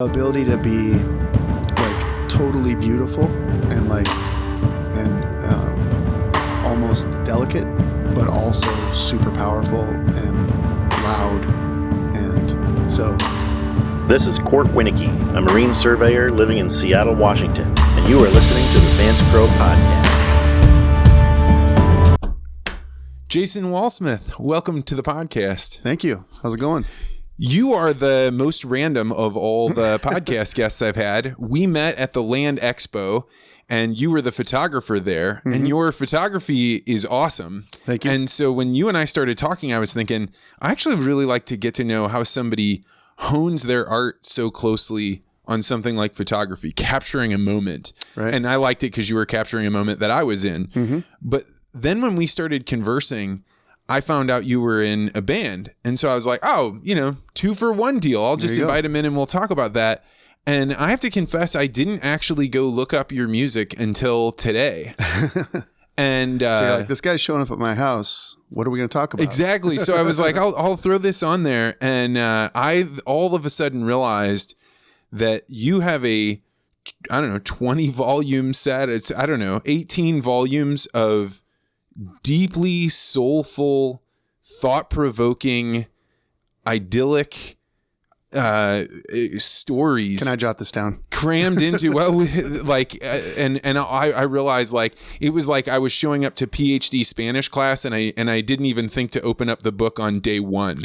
ability to be like totally beautiful and almost delicate, but also super powerful and loud. And so this is Court Winnicky, a Marine surveyor living in Seattle, Washington, and you are listening to the Vance Crow Podcast. Jason Walsmith, welcome to the podcast. Thank you. How's it going? You are the most random of all the podcast guests I've had. We met at the Land Expo, and you were the photographer there, and your photography is awesome. Thank you. And so when you and I started talking, I was thinking, I actually really like to get to know how somebody hones their art so closely on something like photography, capturing a moment. Right. And I liked it because you were capturing a moment that I was in. But then when we started conversing, I found out you were in a band. And so I was like, oh, 2-for-1 deal. I'll just invite him in and we'll talk about that. And I have to confess, I didn't actually go look up your music until today. And so you're like, this guy's showing up at my house. What are we going to talk about? Exactly. So I was like, I'll throw this on there. And I all of a sudden realized that you have a, 20 volume set. It's, 18 volumes of deeply soulful, thought-provoking, idyllic stories. Can I jot this down? Crammed into I realized it was like I was showing up to PhD Spanish class and I didn't even think to open up the book on day one.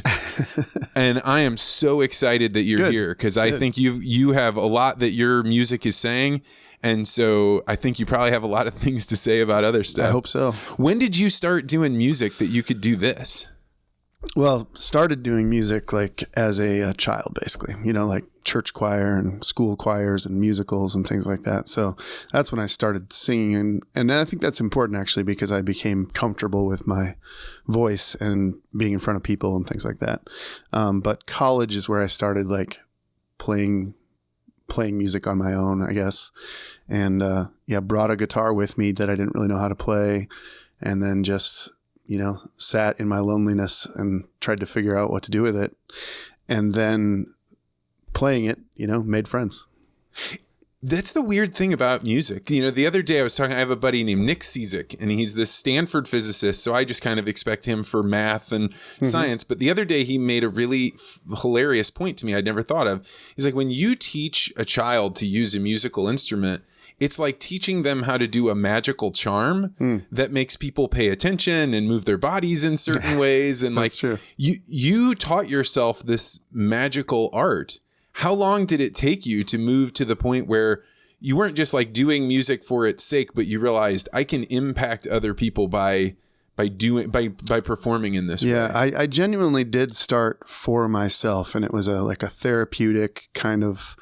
And I am so excited that you're here because I think you have a lot that your music is saying. And so I think you probably have a lot of things to say about other stuff. I hope so. When did you start doing music that you could do this? Well, started doing music as a child, basically, like church choir and school choirs and musicals and things like that. So that's when I started singing. And I think that's important actually, because I became comfortable with my voice and being in front of people and things like that. But college is where I started playing music on my own, I guess. And, brought a guitar with me that I didn't really know how to play. And then just, sat in my loneliness and tried to figure out what to do with it. And then playing it, made friends. That's the weird thing about music. The other day I have a buddy named Nick Cizik, and he's this Stanford physicist. So I just kind of expect him for math and science. But the other day he made a really hilarious point to me I'd never thought of. He's like, when you teach a child to use a musical instrument, it's like teaching them how to do a magical charm that makes people pay attention and move their bodies in certain ways. And That's true. You taught yourself this magical art. How long did it take you to move to the point where you weren't just doing music for its sake, but you realized I can impact other people by performing in this way? Yeah, I genuinely did start for myself, and it was a therapeutic kind of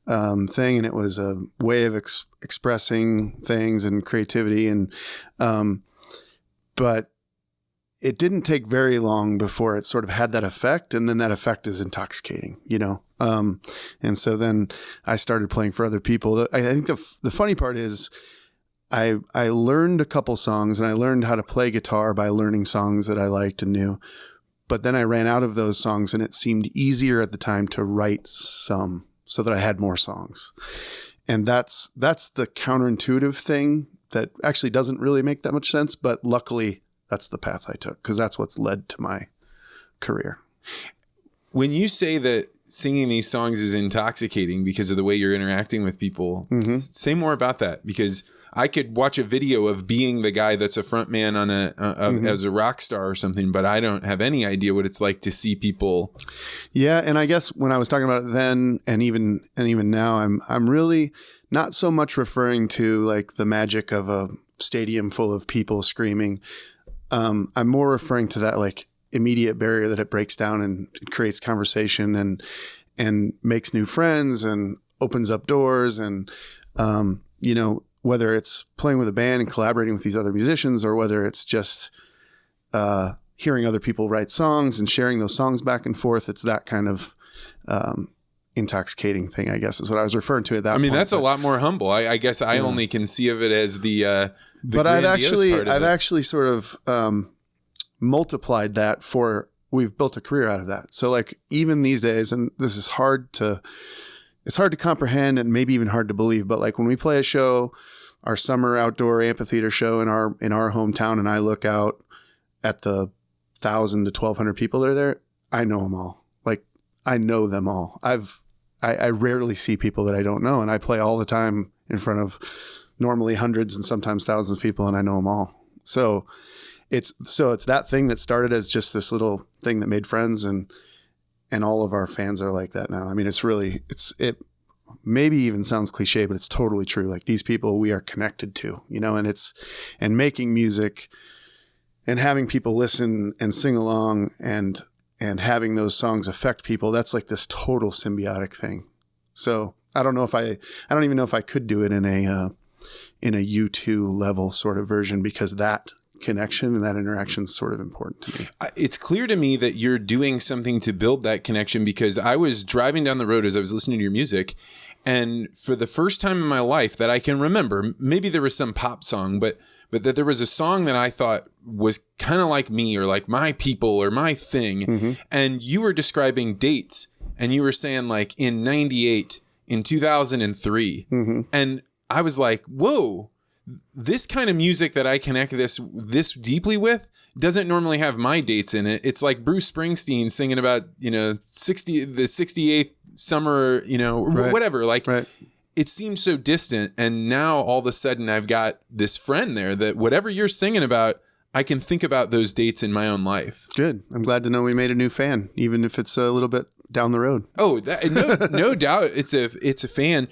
thing, and it was a way of expressing things and creativity, and but it didn't take very long before it sort of had that effect, and then that effect is intoxicating, and so then I started playing for other people. I think the funny part is I learned a couple songs, and I learned how to play guitar by learning songs that I liked and knew, but then I ran out of those songs, and it seemed easier at the time to write some so that I had more songs. And that's the counterintuitive thing that actually doesn't really make that much sense, but luckily that's the path I took because that's what's led to my career. When you say that singing these songs is intoxicating because of the way you're interacting with people, say more about that, because I could watch a video of being the guy that's a front man on as a rock star or something, but I don't have any idea what it's like to see people. Yeah. And I guess when I was talking about it then, and even now, I'm really not so much referring to the magic of a stadium full of people screaming. I'm more referring to that immediate barrier that it breaks down and it creates conversation and makes new friends and opens up doors. And, whether it's playing with a band and collaborating with these other musicians, or whether it's just hearing other people write songs and sharing those songs back and forth, it's that kind of intoxicating thing, I guess, is what I was referring to at that point. I mean, that's a lot more humble. I guess I only can see of it as the but I've actually sort of multiplied that we've built a career out of that. So even these days, and this is hard to it's hard to comprehend and maybe even hard to believe, but like when we play a show, our summer outdoor amphitheater show in our hometown, and I look out at the 1,000 to 1,200 people that are there, I know them all. Like I know them all. I rarely see people that I don't know, and I play all the time in front of normally hundreds and sometimes thousands of people, and I know them all. So it's that thing that started as just this little thing that made friends, and all of our fans are like that now. I mean, it maybe even sounds cliche, but it's totally true. Like these people we are connected to, you know, and making music and having people listen and sing along and having those songs affect people. That's like this total symbiotic thing. So I don't even know if I could do it in a U2 level sort of version, because that connection and that interaction is sort of important to me. It's clear to me that you're doing something to build that connection, because I was driving down the road as I was listening to your music, and for the first time in my life that I can remember, maybe there was some pop song, but that there was a song that I thought was kind of like me or like my people or my thing. Mm-hmm. And you were describing dates, and you were saying like in 98, in 2003. Mm-hmm. And I was like, whoa, this kind of music that I connect this deeply with doesn't normally have my dates in it. It's like Bruce Springsteen singing about, you know, the 68th summer, you know, right. Whatever. Like right. It seems so distant. And now all of a sudden I've got this friend there that whatever you're singing about, I can think about those dates in my own life. Good. I'm glad to know we made a new fan, even if it's a little bit down the road. Oh, no doubt. It's a fan.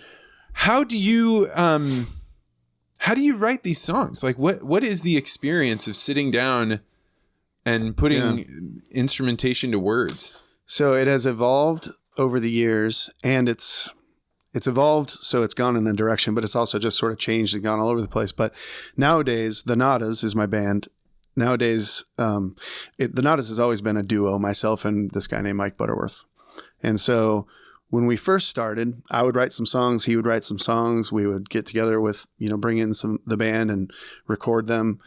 How do you write these songs? Like what is the experience of sitting down and putting instrumentation to words? So it has evolved over the years, and it's evolved. So it's gone in a direction, but it's also just sort of changed and gone all over the place. But nowadays, the Nadas is my band. Nowadays, the Nadas has always been a duo, myself and this guy named Mike Butterworth. And so when we first started, I would write some songs, he would write some songs. We would get together with, you know, bring in the band and record them.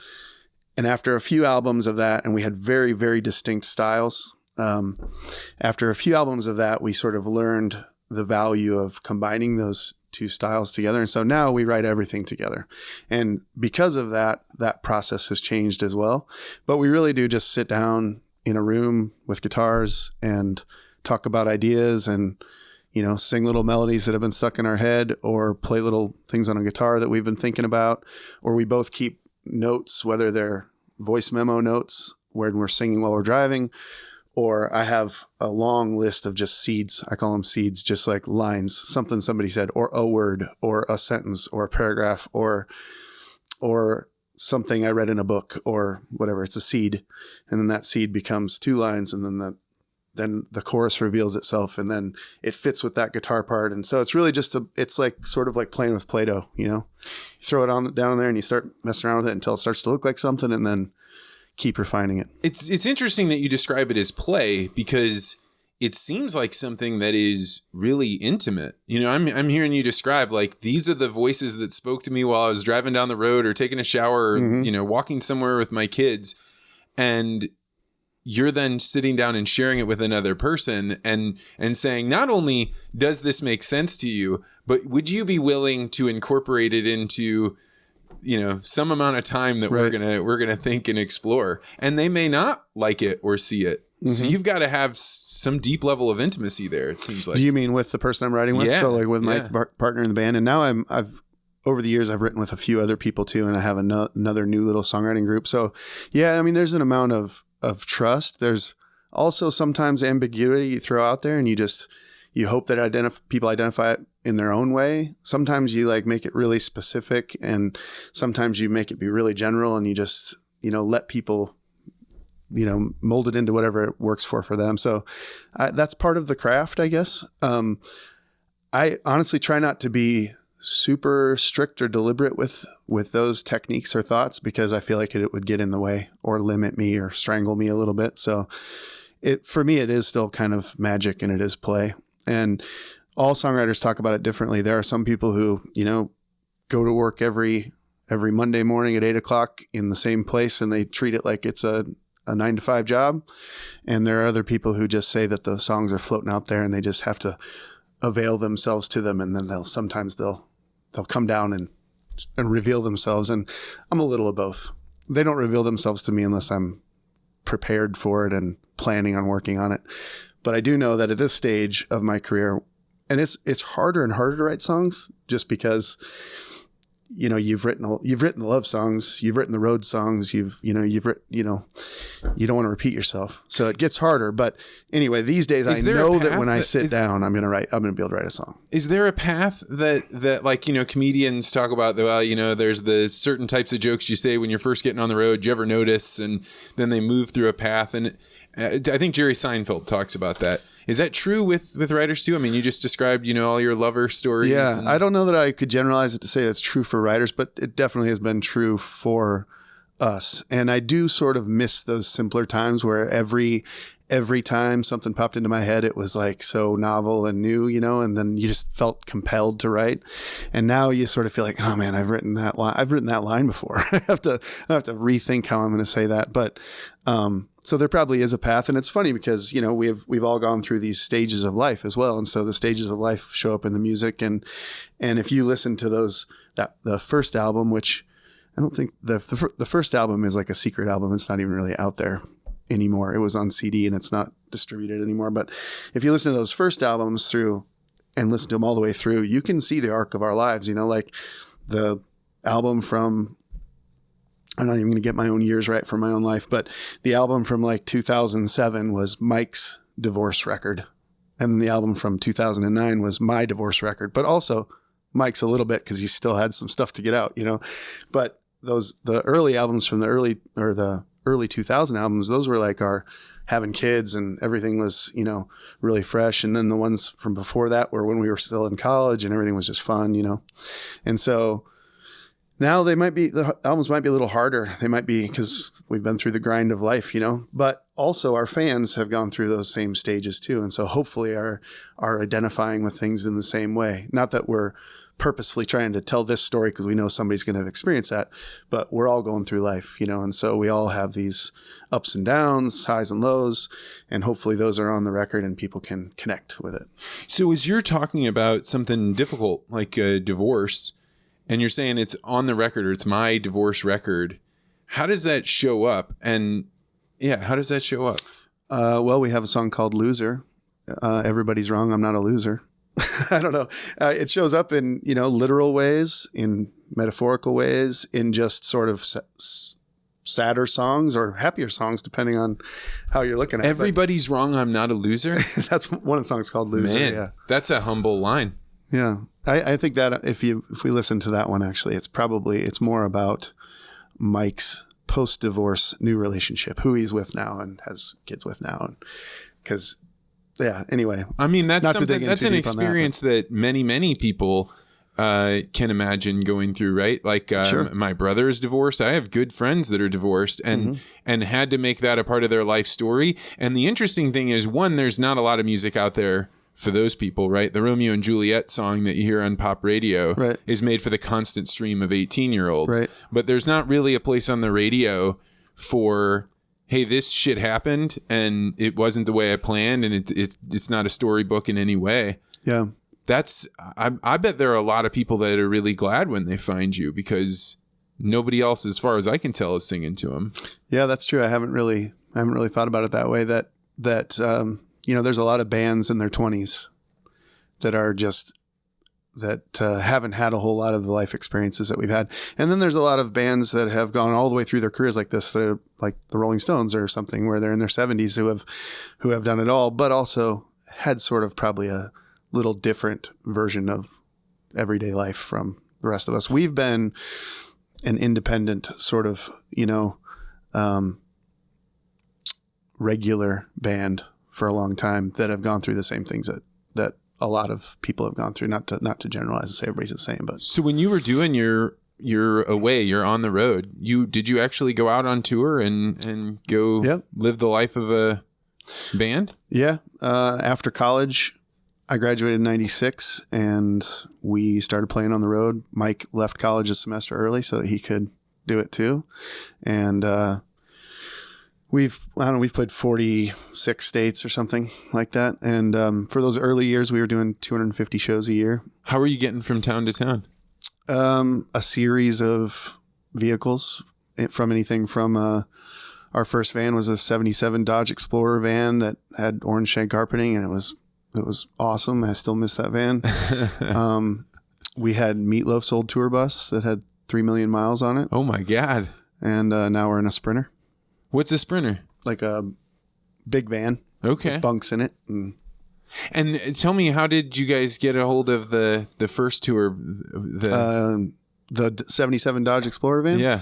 And after a few albums of that, and we had very, very distinct styles. After a few albums of that, we sort of learned the value of combining those two styles together. And so now we write everything together. And because of that process has changed as well. But we really do just sit down in a room with guitars and talk about ideas and, you know, sing little melodies that have been stuck in our head, or play little things on a guitar that we've been thinking about, or we both keep notes, whether they're voice memo notes where we're singing while we're driving, or I have a long list of just seeds. I call them seeds, just like lines, something somebody said, or a word, or a sentence, or a paragraph, or something I read in a book, or whatever. It's a seed. And then that seed becomes two lines, and then the chorus reveals itself, and then it fits with that guitar part. And so it's really just it's like sort of like playing with Play-Doh, you know, you throw it down there and you start messing around with it until it starts to look like something, and then keep refining it. It's interesting that you describe it as play, because it seems like something that is really intimate. You know, I'm hearing you describe like, these are the voices that spoke to me while I was driving down the road or taking a shower or, mm-hmm. you know, walking somewhere with my kids. And you're then sitting down and sharing it with another person and saying, not only does this make sense to you, but would you be willing to incorporate it into, you know, some amount of time that right. we're gonna think and explore. And they may not like it or see it. Mm-hmm. So you've got to have some deep level of intimacy there, it seems like. Do you mean with the person I'm writing with? Yeah. So like with my partner in the band. And now I've over the years, I've written with a few other people too, and I have another new little songwriting group. So yeah, I mean, there's an amount of trust. There's also sometimes ambiguity you throw out there, and you hope that people identify it in their own way. Sometimes you like make it really specific, and sometimes you make it be really general, and you just, you know, let people, you know, mold it into whatever it works for them. So that's part of the craft, I guess. I honestly try not to be super strict or deliberate with those techniques or thoughts, because I feel like it would get in the way or limit me or strangle me a little bit. So for me, it is still kind of magic, and it is play. And all songwriters talk about it differently. There are some people who, you know, go to work every Monday morning at 8:00 in the same place, and they treat it like it's a 9-to-5 job. And there are other people who just say that the songs are floating out there, and they just have to avail themselves to them, and then they'll come down and reveal themselves. And I'm a little of both. They don't reveal themselves to me unless I'm prepared for it and planning on working on it. But I do know that at this stage of my career, and it's harder and harder to write songs, just because, you know, you've written the love songs, you've written the road songs, you don't want to repeat yourself. So it gets harder. But anyway, these days I know that when I sit down, I'm going to be able to write a song. Is there a path that like, you know, comedians talk about, well, you know, there's the certain types of jokes you say when you're first getting on the road, you ever notice, and then they move through a path. And I think Jerry Seinfeld talks about that. Is that true with writers too? I mean, you just described, you know, all your lover stories. Yeah. I don't know that I could generalize it to say that's true for writers, but it definitely has been true for us. And I do sort of miss those simpler times where every time something popped into my head, it was like so novel and new, you know, and then you just felt compelled to write. And now you sort of feel like, oh man, I've written that line before. I have to rethink how I'm going to say that. But, so there probably is a path, and it's funny because, you know, we've all gone through these stages of life as well. And so the stages of life show up in the music. And if you listen to the first album, which I don't think the first album is like a secret album. It's not even really out there anymore. It was on CD and it's not distributed anymore. But if you listen to those first albums through and listen to them all the way through, you can see the arc of our lives, you know, like the album from, I'm not even going to get my own years right for my own life, but the album from like 2007 was Mike's divorce record. And the album from 2009 was my divorce record, but also Mike's a little bit because he still had some stuff to get out, you know. But the early albums from the early 2000 albums, those were like our having kids and everything was, you know, really fresh. And then the ones from before that were when we were still in college and everything was just fun, you know. And so now the albums might be a little harder. They might be because we've been through the grind of life, you know, but also our fans have gone through those same stages too. And so hopefully are identifying with things in the same way. Not that we're purposefully trying to tell this story because we know somebody's going to experience that, but we're all going through life, you know, and so we all have these ups and downs, highs and lows, and hopefully those are on the record and people can connect with it. So as you're talking about something difficult like a divorce, and you're saying it's on the record or it's my divorce record, how does that show up? And yeah, how does that show up? Well, we have a song called Loser. Everybody's wrong. I'm not a loser. I don't know. It shows up in, you know, literal ways, in metaphorical ways, in just sort of sadder songs or happier songs, depending on how you're looking at it. Everybody's wrong. I'm not a loser. That's one of the songs called Loser. Man, yeah. That's a humble line. Yeah. I think that if we listen to that one, actually, it's more about Mike's post-divorce new relationship, who he's with now and has kids with now. Because, yeah, anyway. I mean, that's an experience that many people can imagine going through, right? Like Sure. My brother is divorced. I have good friends that are divorced and had to make that a part of their life story. And the interesting thing is, one, there's not a lot of music out there for those people, right? The Romeo and Juliet song that you hear on pop radio is made for the constant stream of 18-year-olds. Right. But there's not really a place on the radio for, hey, this shit happened and it wasn't the way I planned and it's not a storybook in any way. Yeah. I bet there are a lot of people that are really glad when they find you because nobody else, as far as I can tell, is singing to them. Yeah, that's true. I haven't really thought about it that way. That you know, there's a lot of bands in their 20s that are just haven't had a whole lot of the life experiences that we've had. And then there's a lot of bands that have gone all the way through their careers like this, that are like the Rolling Stones or something, where they're in their 70s who have done it all, but also had sort of probably a little different version of everyday life from the rest of us. We've been an independent sort of, you know, regular band for a long time that have gone through the same things that a lot of people have gone through. Not to generalize and say everybody's the same, but so when you were doing you're away, you're on the road. Did you actually go out on tour and go live the life of a band? Yeah. After college, I graduated in 96 and we started playing on the road. Mike left college a semester early so that he could do it too. And, We've played 46 states or something like that. And for those early years, we were doing 250 shows a year. How are you getting from town to town? A series of vehicles, from anything from our first van was a 77 Dodge Explorer van that had orange shag carpeting, and it was awesome. I still miss that van. We had Meatloaf's old tour bus that had 3 million miles on it. Oh my God. And now we're in a Sprinter. What's a Sprinter? Like a big van. Okay. With bunks in it. And tell me, how did you guys get a hold of the first tour? The 77 Dodge Explorer van? Yeah.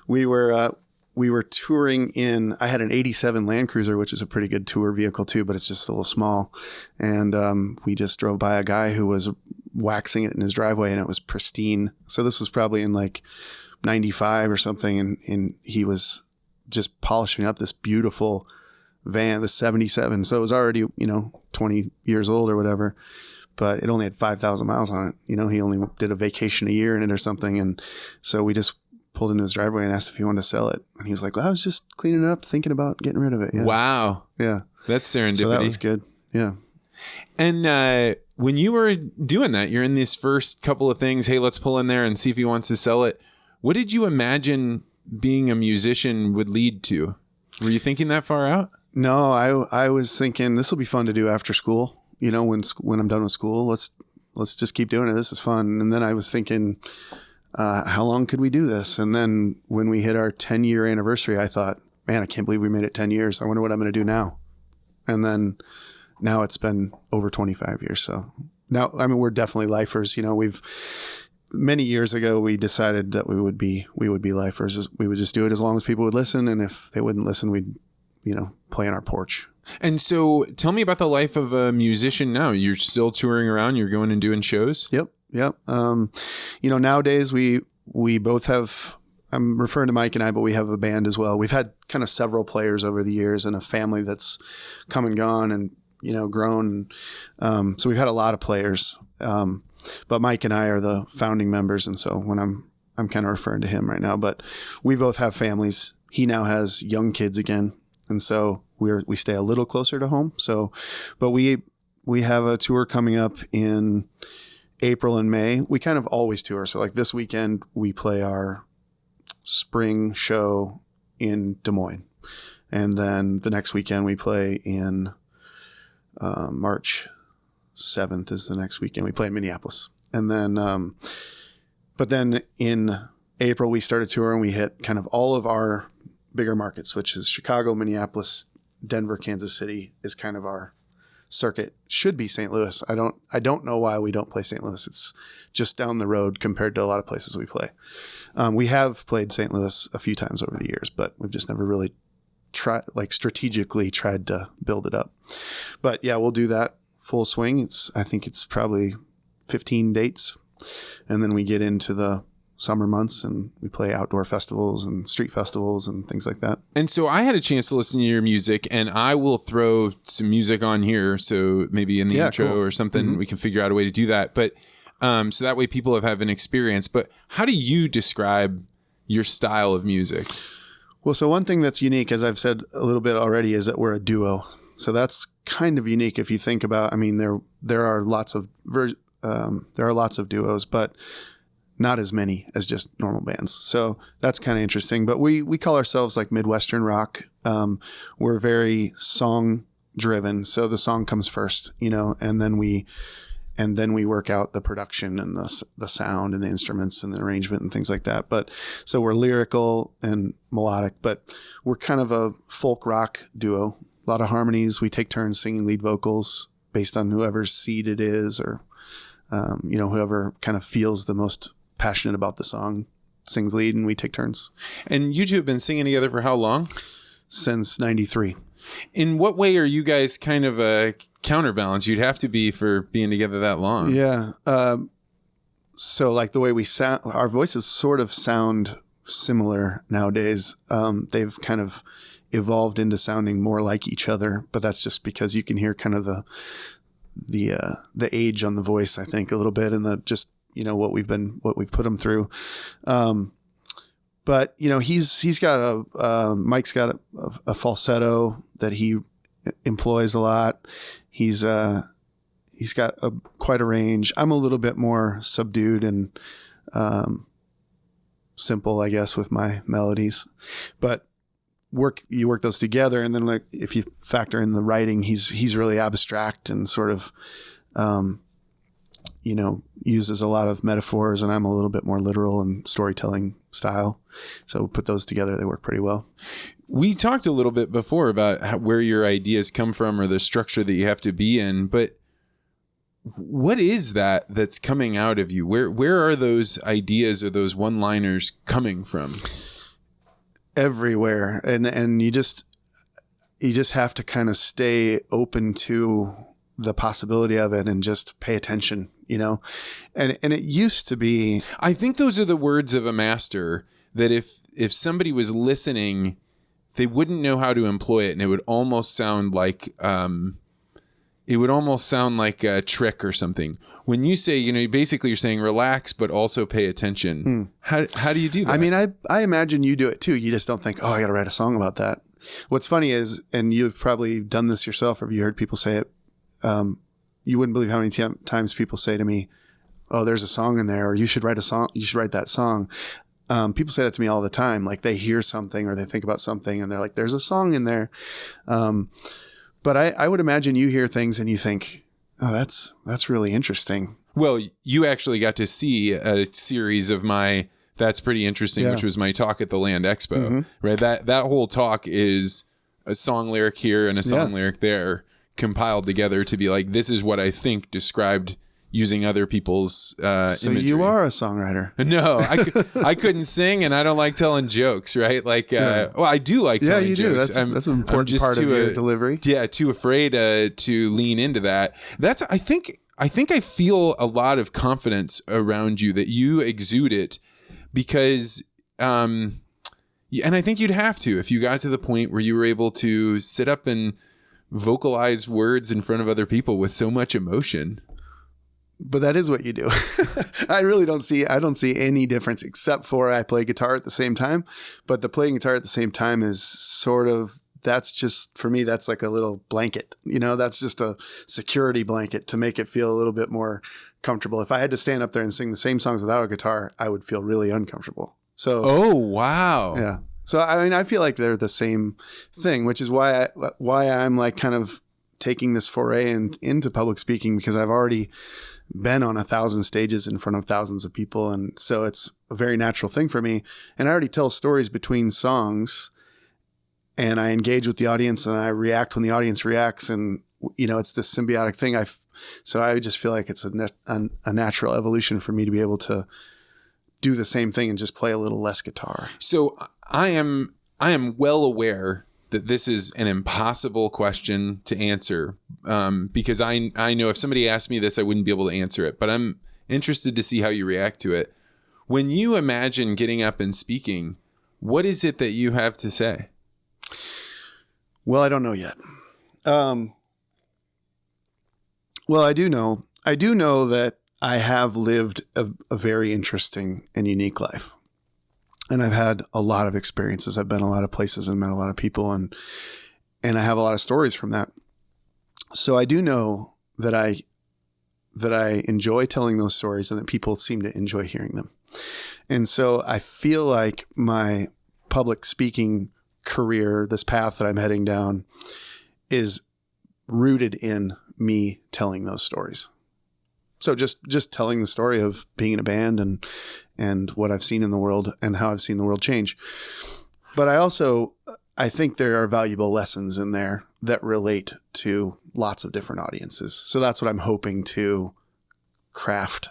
We were touring in, I had an 87 Land Cruiser, which is a pretty good tour vehicle too, but it's just a little small. And we just drove by a guy who was waxing it in his driveway, and it was pristine. So this was probably in like 95 or something. And he was just polishing up this beautiful van, the 77. So it was already, 20 years old or whatever, but it only had 5,000 miles on it. He only did a vacation a year in it or something. And so we just pulled into his driveway and asked if he wanted to sell it. And he was like, well, I was just cleaning it up, thinking about getting rid of it. Yeah. Wow. Yeah. That's serendipity. So that was good. Yeah. And when you were doing that, you're in these first couple of things. Hey, let's pull in there and see if he wants to sell it. What did you imagine being a musician would lead to? Were you thinking that far out? No, I was thinking this will be fun to do after school. When I'm done with school, let's just keep doing it. This is fun. And then I was thinking, how long could we do this? And then when we hit our 10-year anniversary, I thought, man, I can't believe we made it 10 years. I wonder what I'm going to do now. And then now it's been over 25 years. So now, we're definitely lifers. Many years ago, we decided that we would be lifers. We would just do it as long as people would listen. And if they wouldn't listen, we'd, play on our porch. And so tell me about the life of a musician now. You're still touring around. You're going and doing shows. Yep. Nowadays we both have, I'm referring to Mike and I, but we have a band as well. We've had kind of several players over the years and a family that's come and gone and, grown. So we've had a lot of players. But Mike and I are the founding members. And so when I'm kind of referring to him right now, but we both have families. He now has young kids again. And so we stay a little closer to home. So, but we have a tour coming up in April and May. We kind of always tour. So like this weekend, we play our spring show in Des Moines. And then the next weekend we play in March 7th is the next weekend. We play in Minneapolis. And then, but then in April, we started touring. We hit kind of all of our bigger markets, which is Chicago, Minneapolis, Denver, Kansas City is kind of our circuit. Should be St. Louis. I don't know why we don't play St. Louis. It's just down the road compared to a lot of places we play. We have played St. Louis a few times over the years, but we've just never really strategically tried to build it up. But yeah, we'll do that full swing. I think it's probably 15 dates. And then we get into the summer months and we play outdoor festivals and street festivals and things like that. And so I had a chance to listen to your music, and I will throw some music on here. So maybe in the intro or something, we can figure out a way to do that. But so that way people have an experience. But how do you describe your style of music? Well, so one thing that's unique, as I've said a little bit already, is that we're a duo. So that's kind of unique if you think about, there are lots of duos, but not as many as just normal bands. So that's kind of interesting. But we call ourselves like Midwestern rock. We're very song driven. So the song comes first, and then we work out the production and the sound and the instruments and the arrangement and things like that. But so we're lyrical and melodic, but we're kind of a folk rock duo. A lot of harmonies. We take turns singing lead vocals based on whoever's seed it is, or whoever kind of feels the most passionate about the song sings lead, and we take turns. And you two have been singing together for how long? Since 93. In what way are you guys kind of a counterbalance? You'd have to be for being together that long. Yeah. So like the way we sound, our voices sort of sound similar nowadays. They've kind of evolved into sounding more like each other, but that's just because you can hear kind of the age on the voice, I think, a little bit, and what we've put them through. but you know, he's got Mike's got a falsetto that he employs a lot. He's got quite a range. I'm a little bit more subdued and simple, I guess, with my melodies, but you work those together. And then like, if you factor in the writing, he's really abstract and sort of, you know, uses a lot of metaphors, and I'm a little bit more literal and storytelling style. So put those together, they work pretty well. We talked a little bit before about where your ideas come from or the structure that you have to be in, but what is that's coming out of you? Where are those ideas or those one-liners coming from? Everywhere. And you just have to kind of stay open to the possibility of it and just pay attention, you know? And it used to be, I think those are the words of a master, that if somebody was listening, they wouldn't know how to employ it. And it would almost sound like, a trick or something. When you say, you know, basically you're saying relax, but also pay attention. How do you do that? I mean, I imagine you do it too. You just don't think, oh, I got to write a song about that. What's funny is, and you've probably done this yourself, or you heard people say it, you wouldn't believe how many times people say to me, oh, there's a song in there, or you should write a song. You should write that song. People say that to me all the time. Like they hear something or they think about something and they're like, there's a song in there. But I would imagine you hear things and you think, oh, that's really interesting. Well, you actually got to see a series of my That's Pretty Interesting, which was my talk at the Land Expo, right? That whole talk is a song lyric here and a song lyric there compiled together to be like, this is what I think described using other people's so imagery. You are a songwriter. No, I couldn't sing and I don't like telling jokes, right? Like, well, I do like telling jokes. That's an important part of your delivery. Yeah, too afraid to lean into that. I think I feel a lot of confidence around you, that you exude it, because, and I think you'd have to, if you got to the point where you were able to sit up and vocalize words in front of other people with so much emotion. But that is what you do. I don't see any difference, except for I play guitar at the same time. But the playing guitar at the same time is sort of, that's just, for me, that's like a little blanket, you know, that's just a security blanket to make it feel a little bit more comfortable. If I had to stand up there and sing the same songs without a guitar, I would feel really uncomfortable. So, oh, wow. Yeah. So, I mean, I feel like they're the same thing, which is why I'm like kind of taking this foray into public speaking, because I've already been on 1,000 stages in front of thousands of people. And so it's a very natural thing for me. And I already tell stories between songs, and I engage with the audience and I react when the audience reacts. And, you know, it's this symbiotic thing. So I just feel like it's a natural evolution for me to be able to do the same thing and just play a little less guitar. So I am well aware that this is an impossible question to answer, because I know if somebody asked me this, I wouldn't be able to answer it, but I'm interested to see how you react to it. When you imagine getting up and speaking, what is it that you have to say? Well, I don't know yet. Well, I do know that I have lived a very interesting and unique life. And I've had a lot of experiences. I've been a lot of places and met a lot of people, and I have a lot of stories from that. So I do know that I enjoy telling those stories and that people seem to enjoy hearing them. And so I feel like my public speaking career, this path that I'm heading down, is rooted in me telling those stories. So just telling the story of being in a band and what I've seen in the world and how I've seen the world change. But I think there are valuable lessons in there that relate to lots of different audiences. So that's what I'm hoping to craft.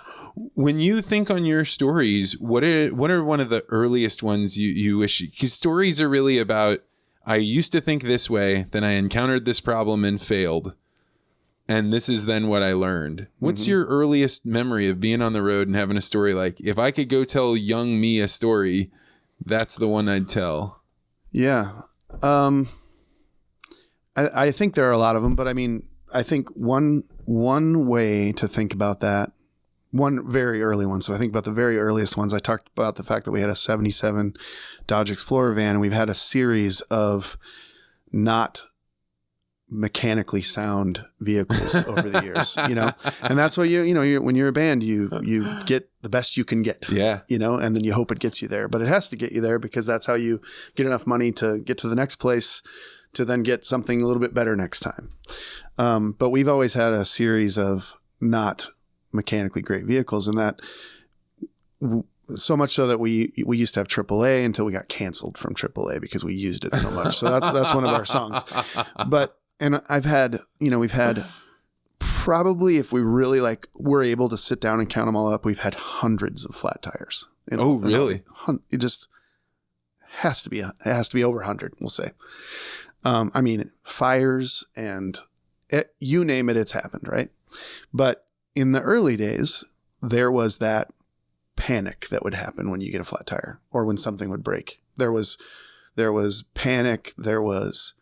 When you think on your stories, what are one of the earliest ones you wish? Because stories are really about, I used to think this way, then I encountered this problem and failed, and this is then what I learned. What's your earliest memory of being on the road and having a story like, if I could go tell young me a story, that's the one I'd tell? Yeah. I think there are a lot of them, but I mean, I think one way to think about that one very early one. So I think about the very earliest ones. I talked about the fact that we had a 77 Dodge Explorer van, and we've had a series of not mechanically sound vehicles over the years, and that's what when you're a band, you get the best you can get, and then you hope it gets you there, but it has to get you there because that's how you get enough money to get to the next place to then get something a little bit better next time. But we've always had a series of not mechanically great vehicles, and that so much so that we used to have AAA until we got canceled from AAA because we used it so much. So that's one of our songs. And we've had probably, if we really we're able to sit down and count them all up, we've had hundreds of flat tires. Oh, really? It just has to be over 100, we'll say. Fires and you name it, it's happened, right? But in the early days, there was that panic that would happen when you get a flat tire or when something would break. There was panic, there was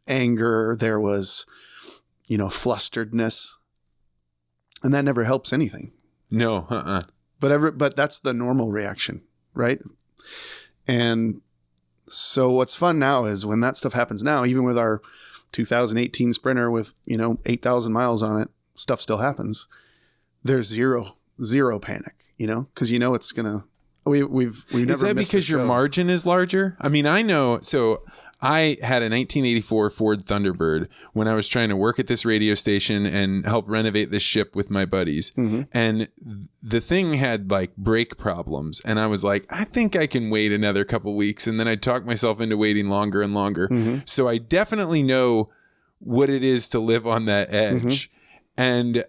anger, there was, flusteredness, and that never helps anything. No, But that's the normal reaction, right? And so what's fun now is when that stuff happens now, even with our 2018 Sprinter with, 8,000 miles on it, stuff still happens. There's zero panic, because it's gonna. We've never. Is that because your margin is larger? I mean, I know. So I had a 1984 Ford Thunderbird when I was trying to work at this radio station and help renovate this ship with my buddies. Mm-hmm. And the thing had brake problems. And I was like, I think I can wait another couple weeks. And then I talked myself into waiting longer and longer. Mm-hmm. So I definitely know what it is to live on that edge. Mm-hmm. And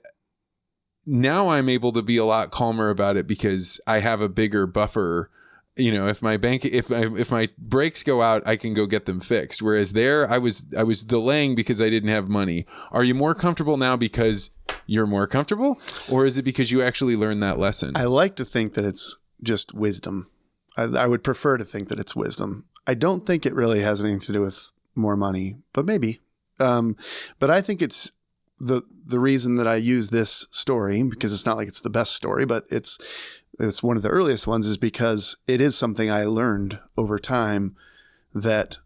now I'm able to be a lot calmer about it because I have a bigger buffer. If my brakes go out, I can go get them fixed. Whereas there, I was delaying because I didn't have money. Are you more comfortable now because you're more comfortable, or is it because you actually learned that lesson? I like to think that it's just wisdom. I would prefer to think that it's wisdom. I don't think it really has anything to do with more money, but maybe. But I think it's the reason that I use this story, because it's not like it's the best story, but it's one of the earliest ones, is because it is something I learned over time, that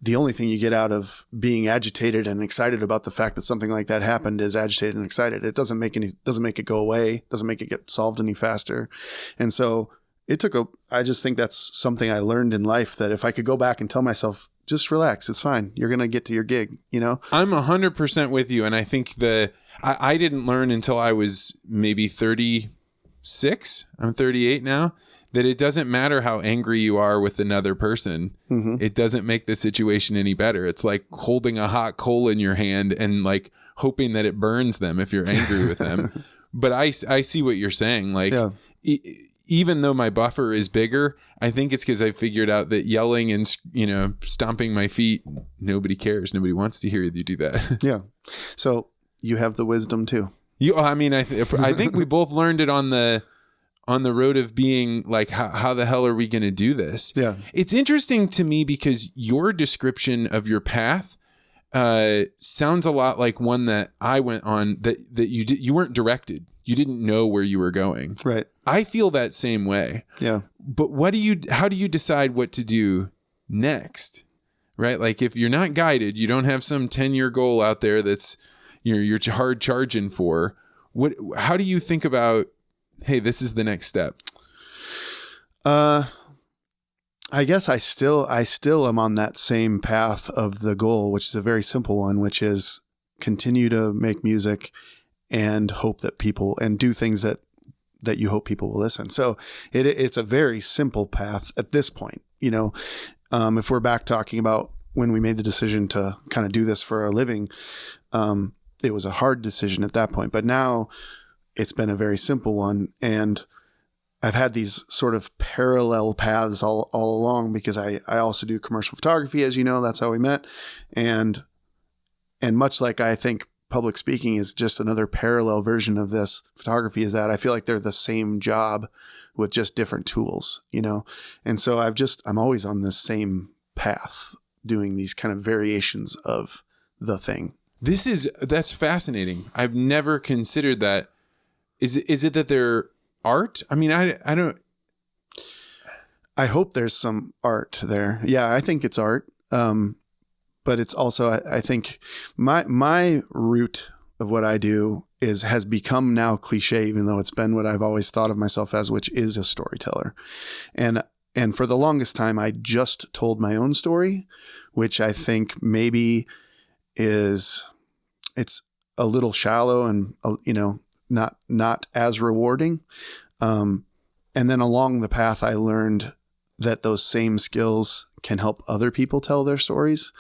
the only thing you get out of being agitated and excited about the fact that something like that happened is agitated and excited. It doesn't make it go away, doesn't make it get solved any faster. And so I just think that's something I learned in life, that if I could go back and tell myself, just relax, it's fine, you're going to get to your gig, I'm 100% with you. And I think I didn't learn until I was maybe 36. I'm 38 now. That it doesn't matter how angry you are with another person. Mm-hmm. It doesn't make the situation any better. It's like holding a hot coal in your hand and hoping that it burns them if you're angry with them. But I see what you're saying. Even though my buffer is bigger, I think it's because I figured out that yelling and, stomping my feet, nobody cares. Nobody wants to hear you do that. Yeah. So you have the wisdom too. I think we both learned it on the road of being how the hell are we going to do this? Yeah. It's interesting to me because your description of your path sounds a lot like one that I went on that you weren't directed. You didn't know where you were going. Right. I feel that same way. Yeah. But how do you decide what to do next? Right? If you're not guided, you don't have some 10-year goal out there that's you're hard charging for. How do you think about, hey, this is the next step? I guess I still am on that same path of the goal, which is a very simple one, which is continue to make music and hope that people, and do things that you hope people will listen. So it's a very simple path at this point. If we're back talking about when we made the decision to kind of do this for a living, it was a hard decision at that point, but now it's been a very simple one. And I've had these sort of parallel paths all along, because I also do commercial photography, as you know, that's how we met. And much like I think public speaking is just another parallel version of this, photography is that I feel like they're the same job with just different tools, And so I'm always on this same path, doing these kind of variations of the thing. That's fascinating. I've never considered that. Is it that they're art? I mean, I don't. I hope there's some art there. Yeah, I think it's art. But it's also, I think my root of what I do has become now cliche, even though it's been what I've always thought of myself as, which is a storyteller. And for the longest time, I just told my own story, which I think maybe it's a little shallow and, not as rewarding. And then along the path, I learned that those same skills can help other people tell their stories,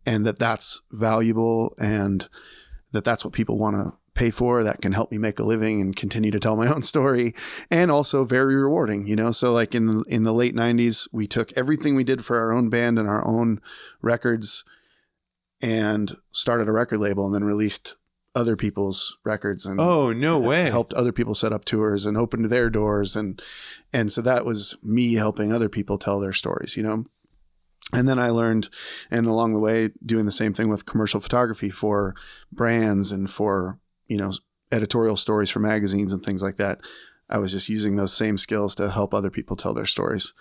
and that's valuable, and that's what people want to pay for. That can help me make a living and continue to tell my own story, and also very rewarding, So like in the late 90s, we took everything we did for our own band and our own records and started a record label, and then released other people's records, and oh, no way, helped other people set up tours and opened their doors. And so that was me helping other people tell their stories, And then I learned, and along the way, doing the same thing with commercial photography for brands and for, editorial stories for magazines and things like that. I was just using those same skills to help other people tell their stories.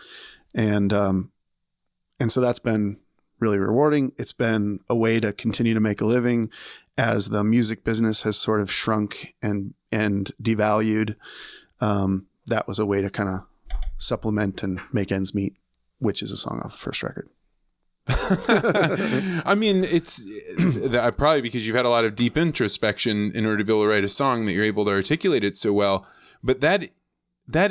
And so that's been really rewarding. It's been a way to continue to make a living as the music business has sort of shrunk and devalued. That was a way to kind of supplement and make ends meet, which is a song off the first record. I mean, it's probably because you've had a lot of deep introspection in order to be able to write a song that you're able to articulate it so well. But that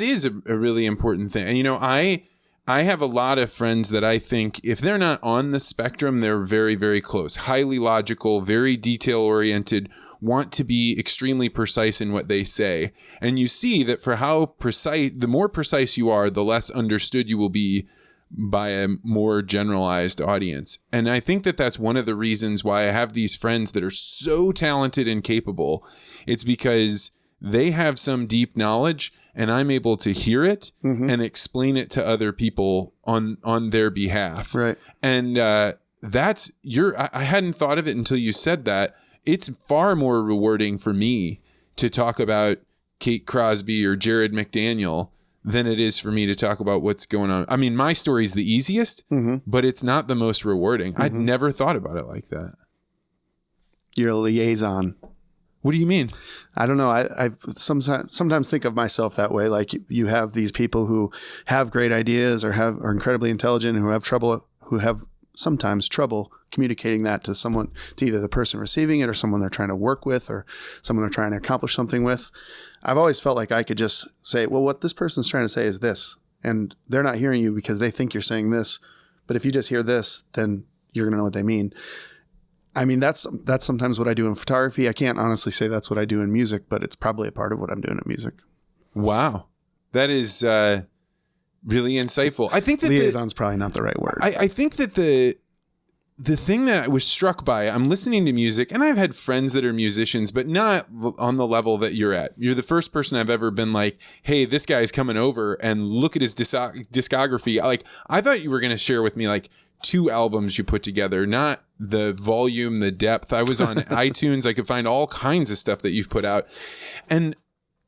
is a really important thing. And, I have a lot of friends that I think if they're not on the spectrum, they're very, very close, highly logical, very detail oriented, want to be extremely precise in what they say. And you see that for how precise, the more precise you are, the less understood you will be by a more generalized audience. And I think that that's one of the reasons why I have these friends that are so talented and capable. It's because they have some deep knowledge and I'm able to hear it and explain it to other people on their behalf. Right. And I hadn't thought of it until you said that. It's far more rewarding for me to talk about Kate Crosby or Jared McDaniel than it is for me to talk about what's going on. I mean, my story is the easiest, but it's not the most rewarding. I'd never thought about it like that. You're a liaison. What do you mean? I don't know. I sometimes think of myself that way. Like you have these people who have great ideas or are incredibly intelligent and who have sometimes trouble communicating that to someone, to either the person receiving it or someone they're trying to work with or someone they're trying to accomplish something with. I've always felt like I could just say, well, what this person's trying to say is this, and they're not hearing you because they think you're saying this. But if you just hear this, then you're going to know what they mean. I mean, that's sometimes what I do in photography. I can't honestly say that's what I do in music, but it's probably a part of what I'm doing in music. Wow. That is really insightful. I think that liaison's probably not the right word. I think that the thing that I was struck by, I'm listening to music, and I've had friends that are musicians, but not on the level that you're at. You're the first person I've ever been like, hey, this guy's coming over and look at his discography. Like, I thought you were going to share with me like 2 albums you put together, not the volume, the depth. I was on iTunes. I could find all kinds of stuff that you've put out. And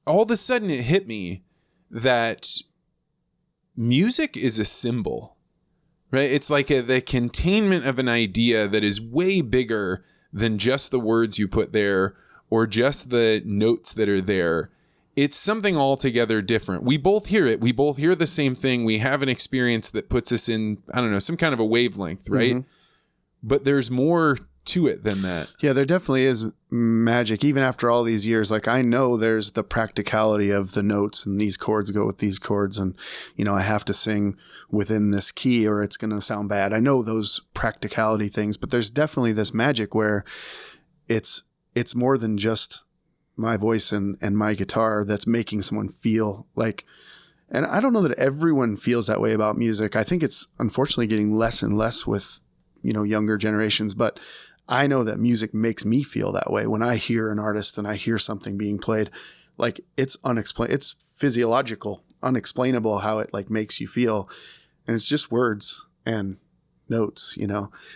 all of a sudden it hit me that music is a symbol, right? It's like the containment of an idea that is way bigger than just the words you put there or just the notes that are there. It's something altogether different. We both hear it. We both hear the same thing. We have an experience that puts us in, I don't know, some kind of a wavelength, right? But there's more to it than that. Yeah, there definitely is magic. Even after all these years, like I know there's the practicality of the notes and these chords go with these chords. And, I have to sing within this key or it's going to sound bad. I know those practicality things, but there's definitely this magic where it's more than just my voice and my guitar that's making someone feel like, and I don't know that everyone feels that way about music. I think it's unfortunately getting less and less with, younger generations, but I know that music makes me feel that way. When I hear an artist and I hear something being played, like it's it's physiological, unexplainable how it like makes you feel. And it's just words and notes,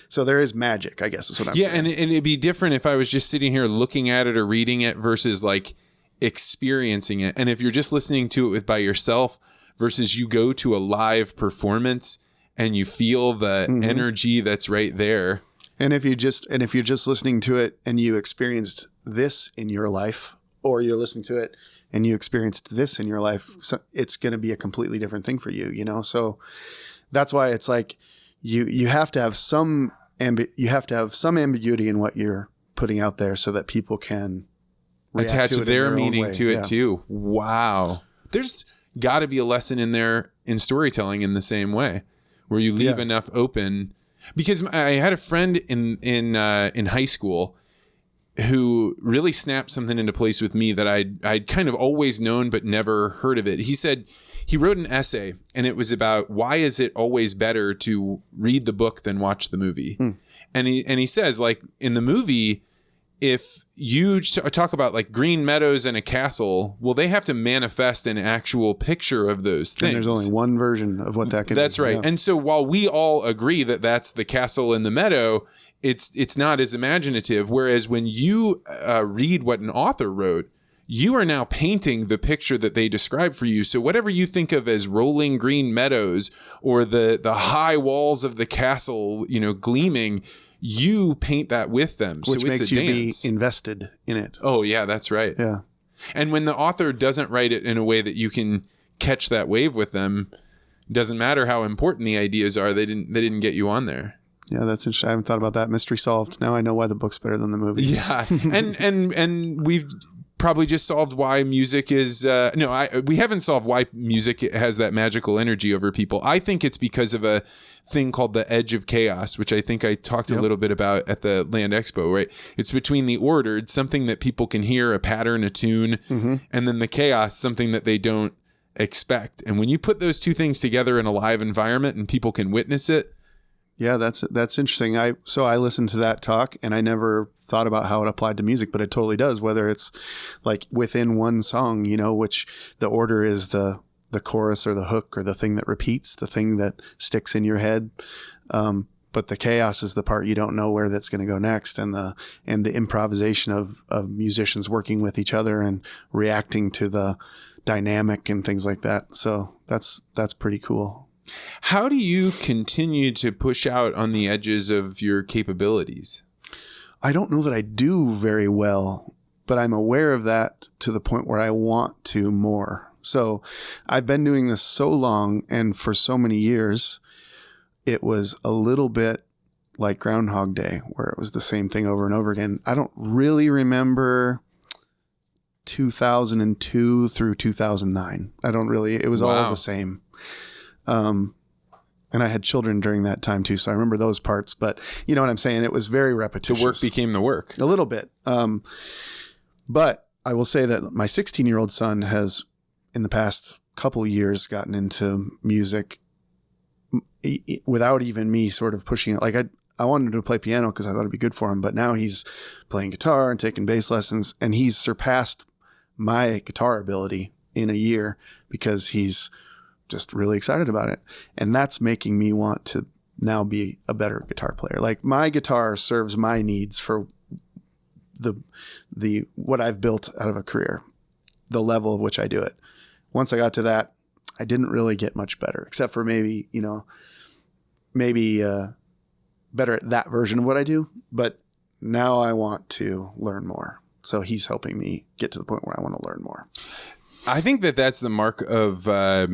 so there is magic, I guess is what I'm saying. And it'd be different if I was just sitting here looking at it or reading it versus like experiencing it. And if you're just listening to it by yourself versus you go to a live performance and you feel the energy that's right there. And if you're just listening to it and you experienced this in your life, or you're listening to it and you experienced this in your life, so it's going to be a completely different thing for you, you know? So that's why it's like you have to have some ambiguity in what you're putting out there so that people can attach their meaning to it yeah. too. Wow. There's got to be a lesson in there in storytelling in the same way, where you leave enough open. Because I had a friend in high school who really snapped something into place with me that I'd kind of always known but never heard of it. He said he wrote an essay, and it was about why is it always better to read the book than watch the movie. And he says, like, in the movie, if you talk about like green meadows and a castle, well, they have to manifest an actual picture of those things. And there's only one version of what that can be. That's right. Yeah. And so while we all agree that that's the castle in the meadow, it's not as imaginative. Whereas when you read what an author wrote, you are now painting the picture that they describe for you. So whatever you think of as rolling green meadows or the high walls of the castle, you know, gleaming, you paint that with them. Which so makes it's a you dance. be invested in it. Oh, yeah, that's right. Yeah. And when the author doesn't write it in a way that you can catch that wave with them, doesn't matter how important the ideas are, they didn't get you on there. Yeah, that's interesting. I haven't thought about that. Mystery solved. Now I know why the book's better than the movie. Yeah. and we've probably just solved why music is we haven't solved why music has that magical energy over people. I think it's because of a thing called the edge of chaos, which I think I talked a little bit about at the Land Expo, right? It's between the ordered, something that people can hear, a pattern, a tune, and then the chaos, something that they don't expect. And when you put those two things together in a live environment and people can witness it. Yeah, that's interesting. I listened to that talk and I never thought about how it applied to music, but it totally does, whether it's like within one song, you know, which the order is the chorus or the hook or the thing that repeats, the thing that sticks in your head. But the chaos is the part you don't know where that's going to go next. And the improvisation of musicians working with each other and reacting to the dynamic and things like that. So that's pretty cool. How do you continue to push out on the edges of your capabilities? I don't know that I do very well, but I'm aware of that to the point where I want to more. So I've been doing this so long and for so many years, it was a little bit like Groundhog Day, where it was the same thing over and over again. I don't really remember 2002 through 2009. It was all the same. And I had children during that time too, so I remember those parts, but you know what I'm saying? It was very repetitious. The work became the work. A little bit. But I will say that my 16-year-old son has, in the past couple of years, gotten into music without even me sort of pushing it. Like I wanted him to play piano because I thought it'd be good for him, but now he's playing guitar and taking bass lessons, and he's surpassed my guitar ability in a year because he's just really excited about it. And that's making me want to now be a better guitar player. Like my guitar serves my needs for the what I've built out of a career, the level of which I do it. Once I got to that, I didn't really get much better, except for maybe better at that version of what I do. But now I want to learn more. So he's helping me get to the point where I want to learn more. I think that's the mark of a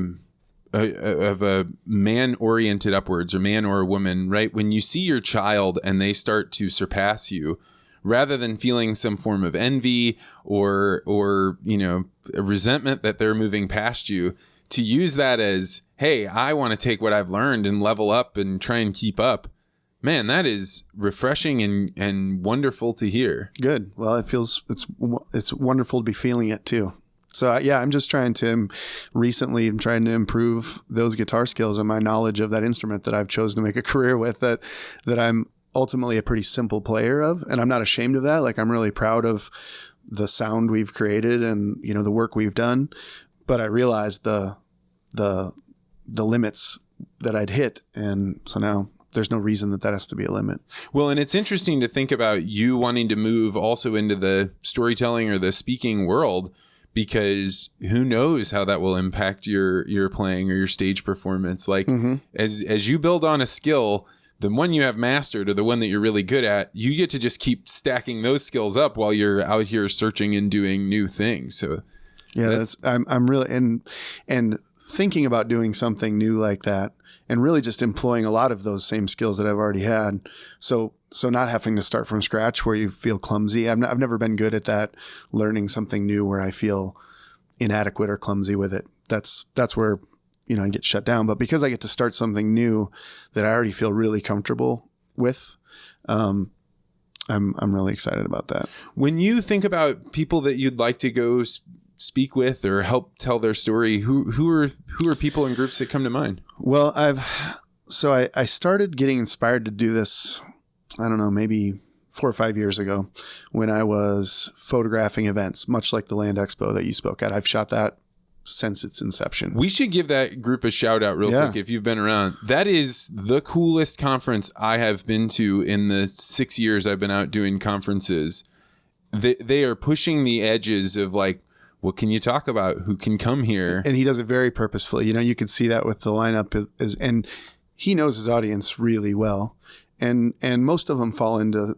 man oriented upwards, or man or a woman, right? When you see your child and they start to surpass you, rather than feeling some form of envy or a resentment that they're moving past you, to use that as, hey, I want to take what I've learned and level up and try and keep up. Man, that is refreshing and wonderful to hear. Good. Well, it's wonderful to be feeling it too. So I'm just trying to improve those guitar skills and my knowledge of that instrument that I've chosen to make a career with, that I'm ultimately a pretty simple player of. And I'm not ashamed of that. Like, I'm really proud of the sound we've created and, you know, the work we've done. But I realized the limits that I'd hit. And so now there's no reason that has to be a limit. Well, and it's interesting to think about you wanting to move also into the storytelling or the speaking world, because who knows how that will impact your playing or your stage performance. Like as you build on a skill, the one you have mastered or the one that you're really good at, you get to just keep stacking those skills up while you're out here searching and doing new things. So yeah, I'm really and thinking about doing something new like that, and really just employing a lot of those same skills that I've already had. So not having to start from scratch where you feel clumsy. I've never been good at that, learning something new where I feel inadequate or clumsy with it. That's where, I get shut down. But because I get to start something new that I already feel really comfortable with, I'm really excited about that. When you think about people that you'd like to go speak with or help tell their story, who are people and groups that come to mind? Well, I started getting inspired to do this, I don't know, maybe 4 or 5 years ago when I was photographing events, much like the Land Expo that you spoke at. I've shot that since its inception. We should give that group a shout out real quick if you've been around. That is the coolest conference I have been to in the 6 years I've been out doing conferences. They are pushing the edges of like, what can you talk about? Who can come here? And he does it very purposefully. You can see that with the lineup and he knows his audience really well. And most of them fall into,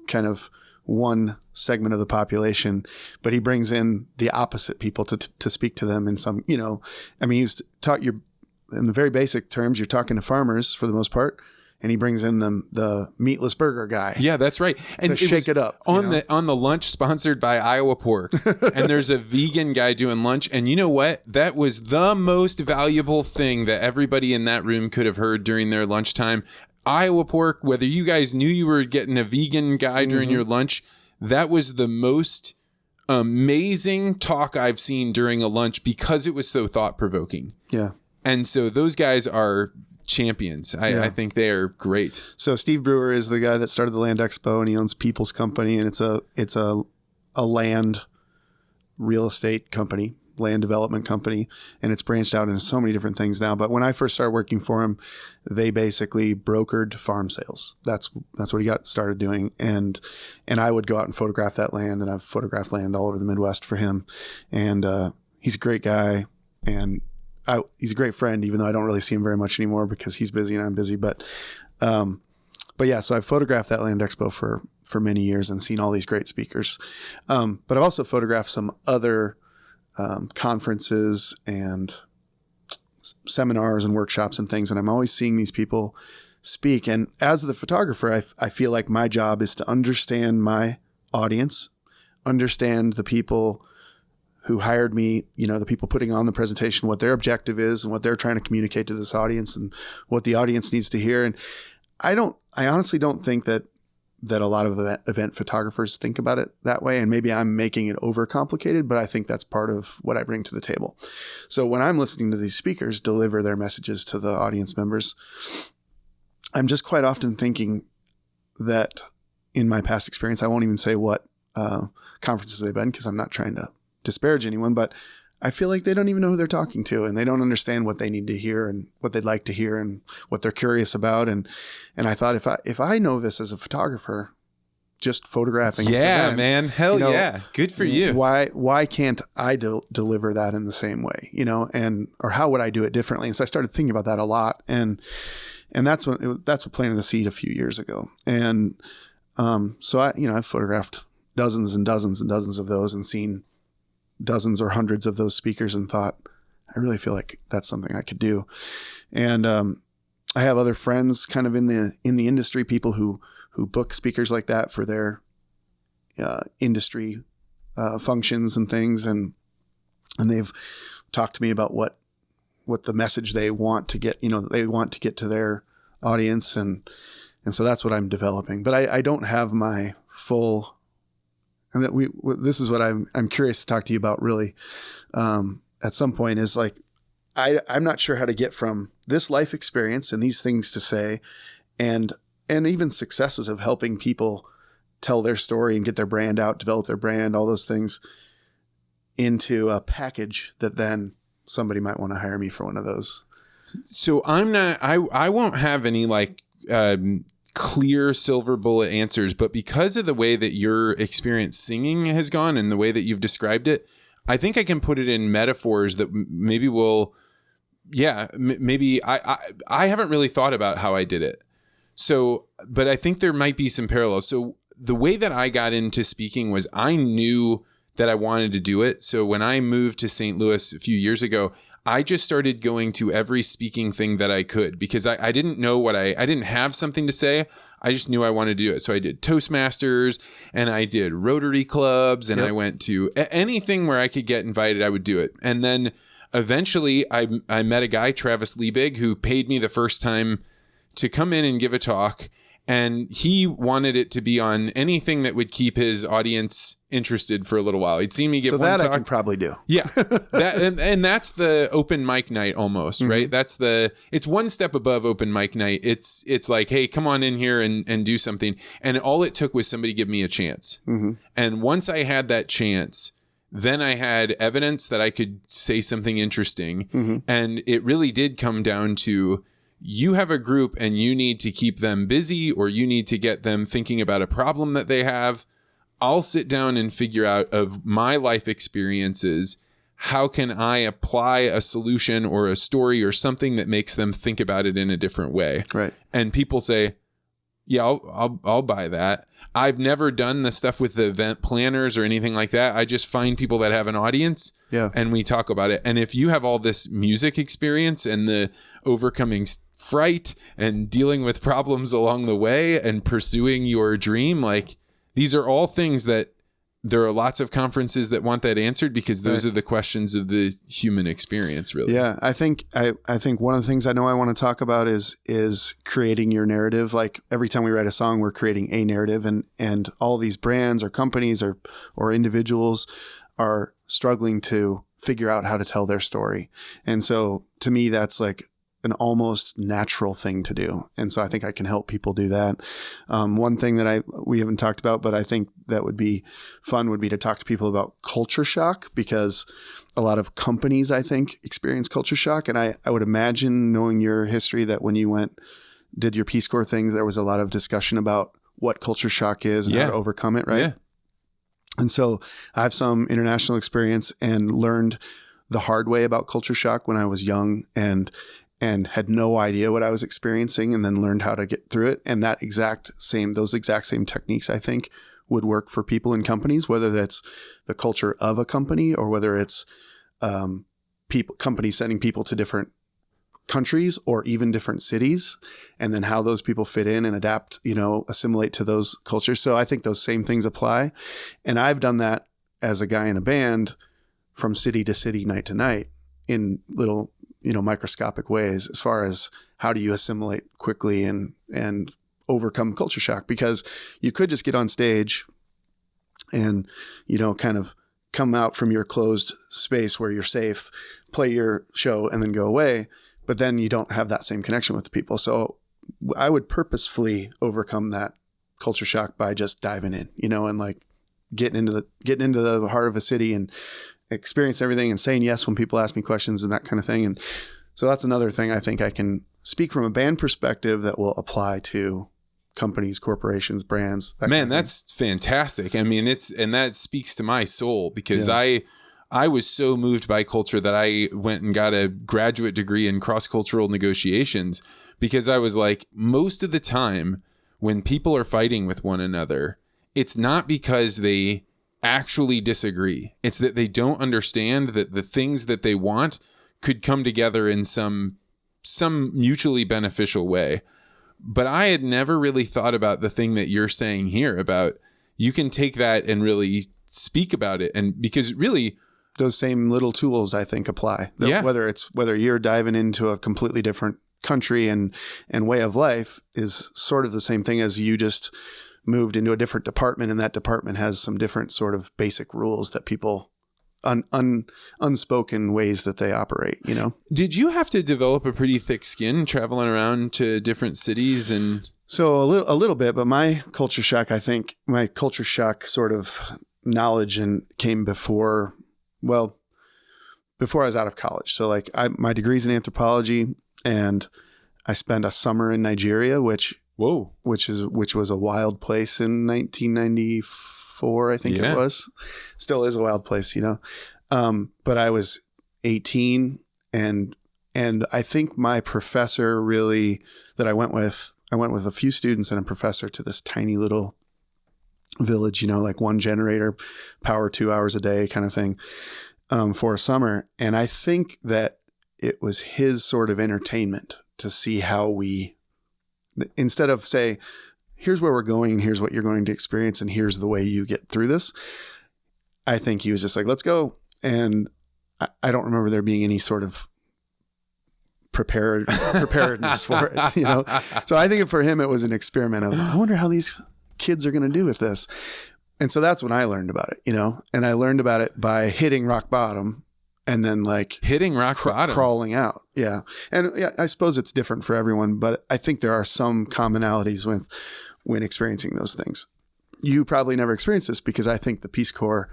kind of one segment of the population, but he brings in the opposite people to speak to them in some, he's in the very basic terms, you're talking to farmers for the most part, and he brings in the meatless burger guy. Yeah, that's right. And shake it up on the lunch sponsored by Iowa Pork. And there's a vegan guy doing lunch. And you know what? That was the most valuable thing that everybody in that room could have heard during their lunchtime. Iowa Pork, whether you guys knew you were getting a vegan guy during your lunch, that was the most amazing talk I've seen during a lunch because it was so thought-provoking. Yeah. And so those guys are champions. I think they are great. So Steve Brewer is the guy that started the Land Expo, and he owns People's Company, and it's a land real estate company, land development company, and it's branched out into so many different things now. But when I first started working for him, they basically brokered farm sales. That's what he got started doing. And I would go out and photograph that land, and I've photographed land all over the Midwest for him. And he's a great guy, and he's a great friend, even though I don't really see him very much anymore because he's busy and I'm busy. But yeah, so I photographed that Land Expo for many years and seen all these great speakers. But I've also photographed some other conferences and seminars and workshops and things. And I'm always seeing these people speak. And as the photographer, I feel like my job is to understand my audience, understand the people who hired me, the people putting on the presentation, what their objective is and what they're trying to communicate to this audience and what the audience needs to hear. And I honestly don't think that a lot of event photographers think about it that way. And maybe I'm making it overcomplicated, but I think that's part of what I bring to the table. So when I'm listening to these speakers deliver their messages to the audience members, I'm just quite often thinking that in my past experience, I won't even say what conferences they've been because I'm not trying to disparage anyone, but I feel like they don't even know who they're talking to, and they don't understand what they need to hear and what they'd like to hear and what they're curious about. And I thought if I know this as a photographer, just photographing. Yeah, event, man. Hell yeah. Good for you. Why can't I deliver that in the same way, or how would I do it differently? And so I started thinking about that a lot. And that's what planted the seed a few years ago. And so I photographed dozens and dozens and dozens of those and seen dozens or hundreds of those speakers and thought, I really feel like that's something I could do. And I have other friends kind of in the industry, people who book speakers like that for their industry functions and things. And they've talked to me about what the message they want to get, they want to get to their audience. And so that's what I'm developing. But I don't have my full. And this is what I'm curious to talk to you about really at some point is like, I'm not sure how to get from this life experience and these things to say and even successes of helping people tell their story and get their brand out, develop their brand, all those things into a package that then somebody might want to hire me for one of those. So I won't have any like clear silver bullet answers, but because of the way that your experience singing has gone and the way that you've described it, I think I can put it in metaphors that maybe will, maybe I haven't really thought about how I did it. So, but I think there might be some parallels. So the way that I got into speaking was I knew that I wanted to do it. So when I moved to St. Louis a few years ago, I just started going to every speaking thing that I could because I didn't know I didn't have something to say. I just knew I wanted to do it. So I did Toastmasters and I did Rotary clubs and I went to anything where I could get invited, I would do it. And then eventually I met a guy, Travis Liebig, who paid me the first time to come in and give a talk. And he wanted it to be on anything that would keep his audience interested for a little while. He'd seen me give one talk. So that I can probably do. Yeah. And that's the open mic night almost, right? It's one step above open mic night. It's like, hey, come on in here and do something. And all it took was somebody give me a chance. And once I had that chance, then I had evidence that I could say something interesting. And it really did come down to, you have a group and you need to keep them busy or you need to get them thinking about a problem that they have. I'll sit down and figure out of my life experiences, how can I apply a solution or a story or something that makes them think about it in a different way? Right. And people say, yeah, I'll buy that. I've never done the stuff with the event planners or anything like that. I just find people that have an audience and we talk about it. And if you have all this music experience and the overcoming fright and dealing with problems along the way and pursuing your dream, like these are all things that there are lots of conferences that want that answered because those are the questions of the human experience, really. Yeah, I think one of the things I know I want to talk about is creating your narrative. Like every time we write a song, we're creating a narrative, and all these brands or companies or individuals are struggling to figure out how to tell their story. And so to me, that's like an almost natural thing to do. And so I think I can help people do that. One thing that we haven't talked about, but I think that would be fun would be to talk to people about culture shock, because a lot of companies, I think, experience culture shock. And I would imagine, knowing your history, that when you did your Peace Corps things, there was a lot of discussion about what culture shock is and how to overcome it, right? Yeah. And so I have some international experience and learned the hard way about culture shock when I was young and had no idea what I was experiencing, and then learned how to get through it. And those exact same techniques, I think, would work for people in companies, whether that's the culture of a company or whether it's companies sending people to different countries or even different cities, and then how those people fit in and adapt, assimilate to those cultures. So I think those same things apply. And I've done that as a guy in a band from city to city, night to night, in little microscopic ways, as far as how do you assimilate quickly and overcome culture shock. Because you could just get on stage and, kind of come out from your closed space where you're safe, play your show, and then go away. But then you don't have that same connection with the people. So I would purposefully overcome that culture shock by just diving in, and like getting into the heart of a city and experience everything and saying yes when people ask me questions and that kind of thing. And so that's another thing I think I can speak from a band perspective that will apply to companies, corporations, brands. That's fantastic. I mean, that speaks to my soul, because I was so moved by culture that I went and got a graduate degree in cross-cultural negotiations, because I was like, most of the time when people are fighting with one another, it's not because they actually disagree. It's that they don't understand that the things that they want could come together in some mutually beneficial way. But I had never really thought about the thing that you're saying here about you can take that and really speak about it. And because really those same little tools, I think, apply. Whether you're diving into a completely different country and way of life is sort of the same thing as you just moved into a different department, and that department has some different sort of basic rules that people unspoken ways that they operate, Did you have to develop a pretty thick skin traveling around to different cities? And so a little bit, but my culture shock sort of knowledge came before I was out of college. So like my degree's in anthropology, and I spent a summer in Nigeria, which was a wild place in 1994, I think it was. Still is a wild place, But I was 18 and I think my professor really that I went with a few students and a professor to this tiny little village, you know, like one generator, power 2 hours a day kind of thing, for a summer. And I think that it was his sort of entertainment to see how we, instead of say, here's where we're going, here's what you're going to experience, and here's the way you get through this. I think he was just like, let's go. And I don't remember there being any sort of preparedness for it, you know? So I think for him, it was an experiment of, I wonder how these kids are going to do with this. And so that's when I learned about it, you know, and I learned about it by hitting rock bottom and then like hitting rock bottom, crawling out. Yeah. And yeah, I suppose it's different for everyone, but I think there are some commonalities when experiencing those things. You probably never experienced this because I think the Peace Corps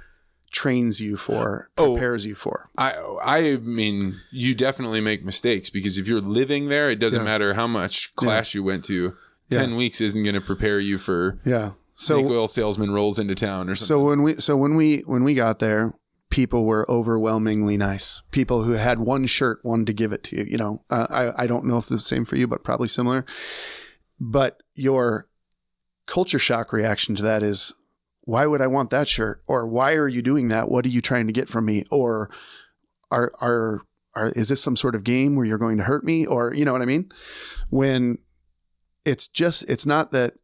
trains you for, prepares you for. I mean, you definitely make mistakes because if you're living there, it doesn't matter how much class you went to. 10 weeks isn't going to prepare you for snake oil salesman rolls into town or something. So when we got there, people were overwhelmingly nice. People who had one shirt wanted to give it to you. You know, I don't know if it's the same for you, but probably similar. But your culture shock reaction to that is, why would I want that shirt? Or why are you doing that? What are you trying to get from me? Or is this some sort of game where you're going to hurt me? Or, you know what I mean? When it's not that.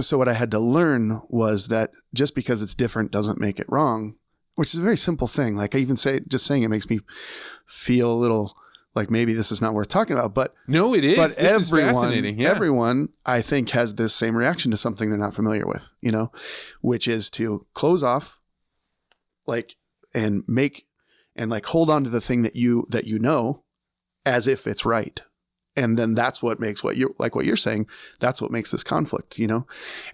So what I had to learn was that just because it's different doesn't make it wrong, which is a very simple thing. Like I even just saying it makes me feel a little like maybe this is not worth talking about, but no, it is. But this is fascinating. Yeah. Everyone I think has this same reaction to something they're not familiar with, you know, which is to close off like, and hold on to the thing that you know as if it's right. And then that's what makes what you're saying, that's what makes this conflict, you know?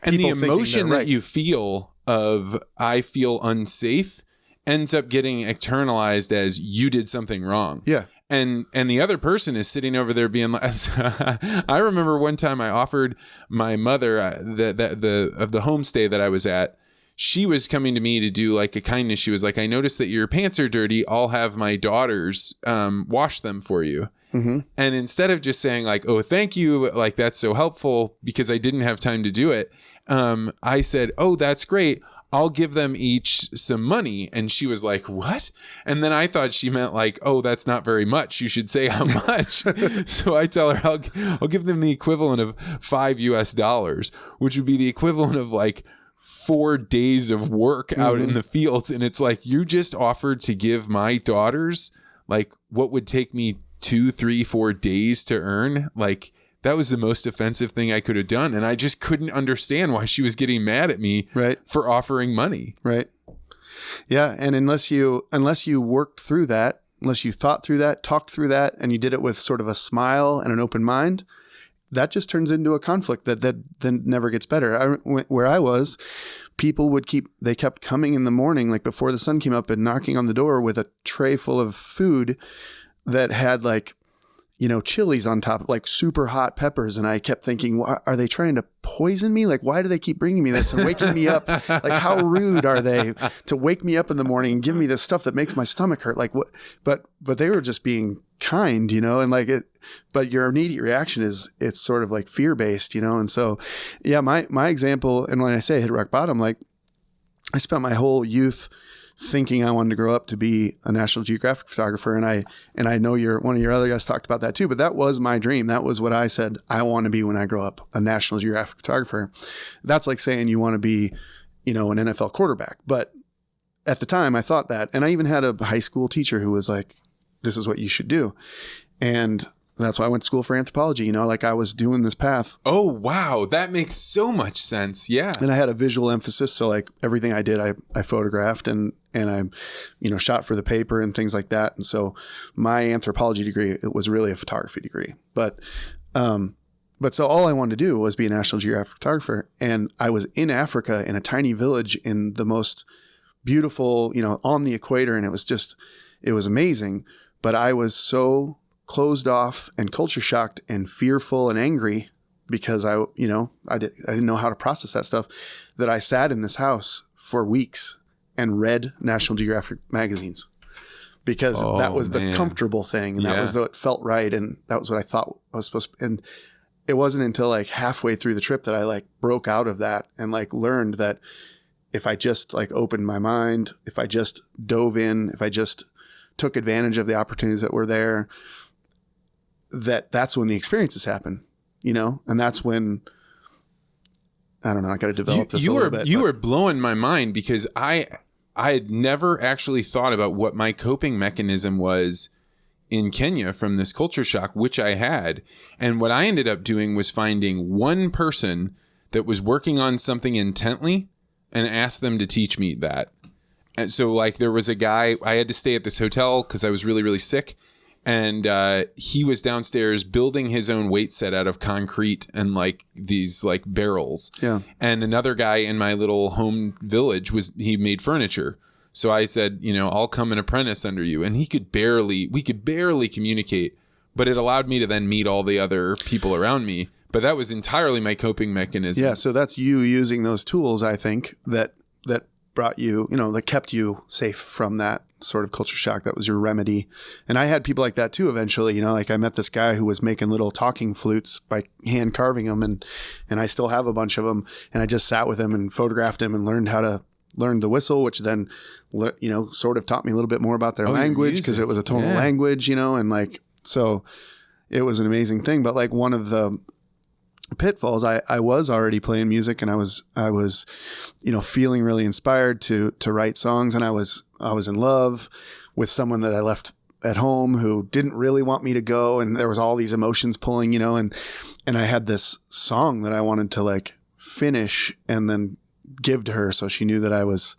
And the emotion that you feel of, I feel unsafe, ends up getting externalized as you did something wrong. Yeah. And the other person is sitting over there being like, I remember one time I offered my mother the homestay that I was at. She was coming to me to do like a kindness. She was like, I noticed that your pants are dirty. I'll have my daughters wash them for you. Mm-hmm. And instead of just saying like, oh, thank you, like that's so helpful because I didn't have time to do it. I said, oh, that's great. I'll give them each some money. And she was like, what? And then I thought she meant like, oh, that's not very much. You should say how much. So I tell her I'll give them the equivalent of $5, which would be the equivalent of like 4 days of work out in the fields. And it's like, you just offered to give my daughters like what would take me 2, 3, 4 days to earn. Like that was the most offensive thing I could have done. And I just couldn't understand why she was getting mad at me for offering money. Right. Yeah. And unless you worked through that, unless you thought through that, talked through that, and you did it with sort of a smile and an open mind, that just turns into a conflict that then never gets better. Where I was, people they kept coming in the morning, like before the sun came up, and knocking on the door with a tray full of food that had like, you know, chilies on top, like super hot peppers. And I kept thinking, are they trying to poison me? Like, why do they keep bringing me this and waking me up? Like, how rude are they to wake me up in the morning and give me this stuff that makes my stomach hurt? Like what? But they were just being kind, you know, and like but your immediate reaction is it's sort of like fear-based, you know? And so, yeah, my example, and when I say hit rock bottom, like I spent my whole youth thinking I wanted to grow up to be a National Geographic photographer. And I know one of your other guys talked about that too, but that was my dream. That was what I said I want to be when I grow up, a National Geographic photographer. That's like saying you want to be, you know, an NFL quarterback. But at the time I thought that, and I even had a high school teacher who was like, this is what you should do. And that's why I went to school for anthropology, you know, like I was doing this path. Oh, wow. That makes so much sense. Yeah. And I had a visual emphasis. So like everything I did, I photographed and I, you know, shot for the paper and things like that. And so my anthropology degree, it was really a photography degree. But so all I wanted to do was be a National Geographic photographer. And I was in Africa in a tiny village in the most beautiful, you know, on the equator. And it was amazing. But I was so closed off and culture shocked and fearful and angry because I didn't know how to process that stuff, that I sat in this house for weeks and read National Geographic magazines because that was the comfortable thing. And that was what felt right. And that was what I thought I was supposed to. And it wasn't until like halfway through the trip that I like broke out of that and like learned that if I just like opened my mind, if I just dove in, if I just took advantage of the opportunities that were there, that's when the experiences happen, you know? And that's when, I don't know, I got to develop this a little bit. You were blowing my mind because I had never actually thought about what my coping mechanism was in Kenya from this culture shock, which I had. And what I ended up doing was finding one person that was working on something intently and asked them to teach me that. And so like there was a guy, I had to stay at this hotel because I was really, really sick. And he was downstairs building his own weight set out of concrete and like these like barrels. Yeah. And another guy in my little home village he made furniture. So I said, you know, I'll come and apprentice under you. And we could barely communicate, but it allowed me to then meet all the other people around me. But that was entirely my coping mechanism. Yeah. So that's you using those tools, I think, that brought you, you know, that kept you safe from that sort of culture shock. That was your remedy. And I had people like that too eventually. You know, like I met this guy who was making little talking flutes by hand carving them, and I still have a bunch of them. And I just sat with him and photographed him and learned how to learn the whistle, which then, you know, sort of taught me a little bit more about their language because it was a tonal language, you know, and like, so it was an amazing thing. But like one of the pitfalls, I was already playing music, and I was, you know, feeling really inspired to write songs. And I was in love with someone that I left at home who didn't really want me to go. And there was all these emotions pulling, you know, and I had this song that I wanted to like finish and then give to her. So she knew that I was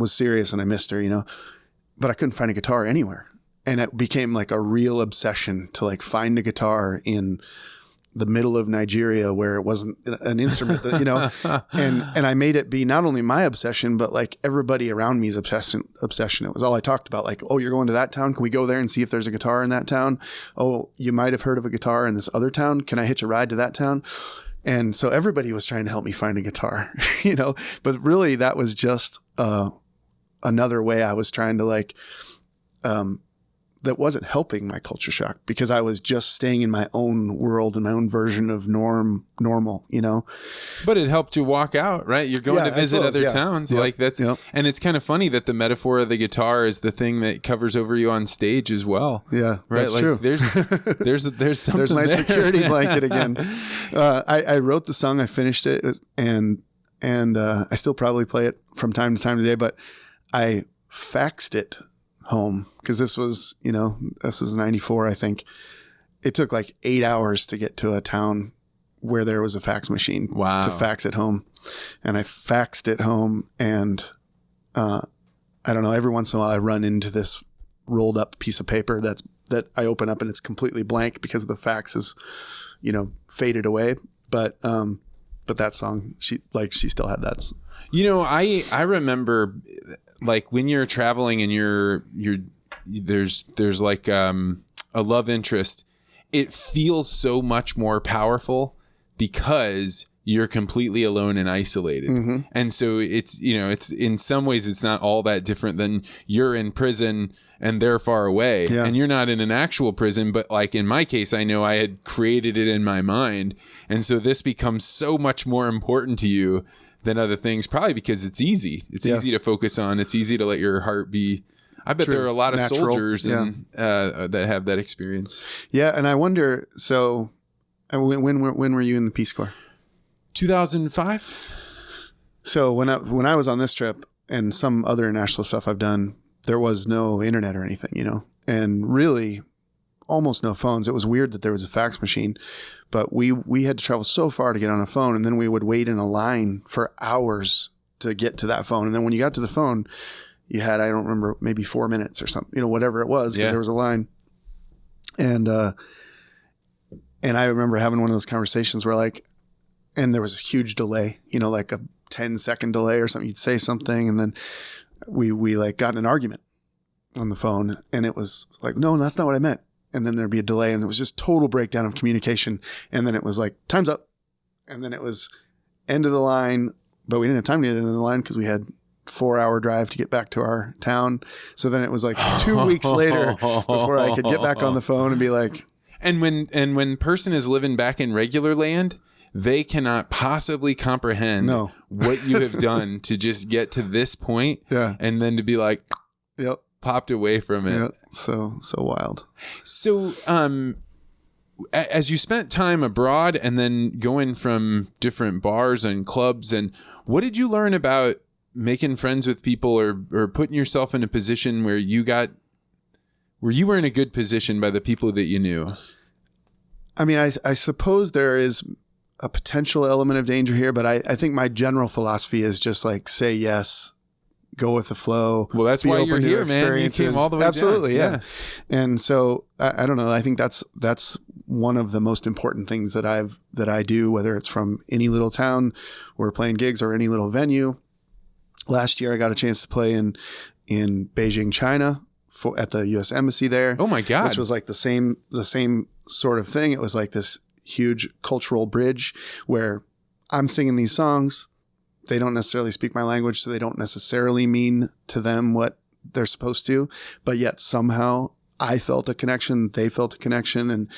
serious and I missed her, you know, but I couldn't find a guitar anywhere. And it became like a real obsession to like find a guitar in the middle of Nigeria where it wasn't an instrument that, you know, and I made it be not only my obsession, but like everybody around me's obsession. It was all I talked about. Like, oh, you're going to that town. Can we go there and see if there's a guitar in that town? Oh, you might have heard of a guitar in this other town. Can I hitch a ride to that town? And so everybody was trying to help me find a guitar, you know, but really that was just, another way I was trying to like, that wasn't helping my culture shock because I was just staying in my own world and my own version of normal, you know. But it helped you walk out, right? You're going to visit other towns. Yep. Like that's, and it's kind of funny that the metaphor of the guitar is the thing that covers over you on stage as well. Yeah, right. That's like true. There's something. There's my there. security blanket again. I wrote the song, I finished it, and I still probably play it from time to time today. But I faxed it home because this was 94, I think. It took like 8 hours to get to a town where there was a fax machine to fax it home. And I faxed it home, and I don't know, every once in a while I run into this rolled up piece of paper that I open up and it's completely blank because the fax is, you know, faded away. But that song, she still had that. You know, I remember like when you're traveling and there's like a love interest, it feels so much more powerful because you're completely alone and isolated. Mm-hmm. And so it's, you know, it's in some ways it's not all that different than you're in prison and they're far away and you're not in an actual prison. But like in my case, I know I had created it in my mind. And so this becomes so much more important to you than other things, probably because it's easy. It's easy to focus on. It's easy to let your heart be. I bet there are a lot of soldiers that have that experience. Yeah. And I wonder, so when were you in the Peace Corps? 2005. So when I was on this trip and some other international stuff I've done, there was no internet or anything, you know, and really almost no phones. It was weird that there was a fax machine, but we had to travel so far to get on a phone, and then we would wait in a line for hours to get to that phone. And then when you got to the phone, you had, I don't remember, maybe 4 minutes or something, you know, whatever it was, because there was a line. And I remember having one of those conversations where like, and there was a huge delay, you know, like a 10-second delay or something. You'd say something, and then we like got in an argument on the phone, and it was like, no, that's not what I meant. And then there'd be a delay, and it was just total breakdown of communication. And then it was like, time's up. And then it was end of the line, but we didn't have time to get into the line because we had 4-hour drive to get back to our town. So then it was like 2 weeks later before I could get back on the phone and be like, and when person is living back in regular land, they cannot possibly comprehend what you have done to just get to this point. Yeah. And then to be like, yep, popped away from it. Yep. So wild. So, as you spent time abroad and then going from different bars and clubs, and what did you learn about making friends with people or putting yourself in a position where you were in a good position by the people that you knew? I mean, I suppose there is a potential element of danger here, but I think my general philosophy is just like, say yes, go with the flow. Well, that's why you're here, man. You came all the way Absolutely, down. Yeah. And so I don't know. I think that's one of the most important things that I do, whether it's from any little town or playing gigs or any little venue. Last year, I got a chance to play in Beijing, China, at the U.S. Embassy there. Oh my God! Which was like the same sort of thing. It was like this huge cultural bridge where I'm singing these songs. They don't necessarily speak my language, so they don't necessarily mean to them what they're supposed to, but yet somehow I felt a connection, they felt a connection, and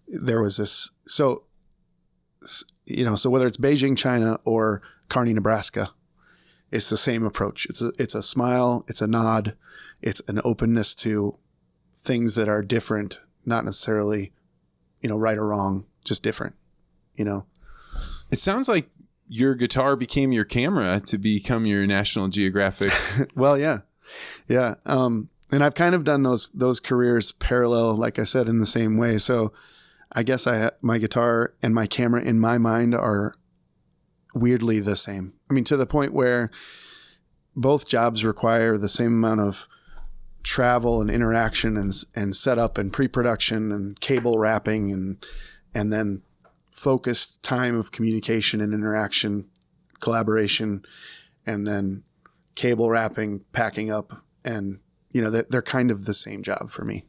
there was this. So whether it's Beijing, China, or Kearney, Nebraska, it's the same approach. It's a smile, it's a nod, it's an openness to things that are different, not necessarily, right or wrong, just different, It sounds like your guitar became your camera to become your National Geographic. Well, yeah. Yeah. And I've kind of done those careers parallel, like I said, in the same way. So I guess my guitar and my camera in my mind are weirdly the same. I mean, to the point where both jobs require the same amount of travel and interaction and setup and pre-production and cable wrapping and then focused time of communication and interaction, collaboration, and then cable wrapping, packing up, and they're kind of the same job for me.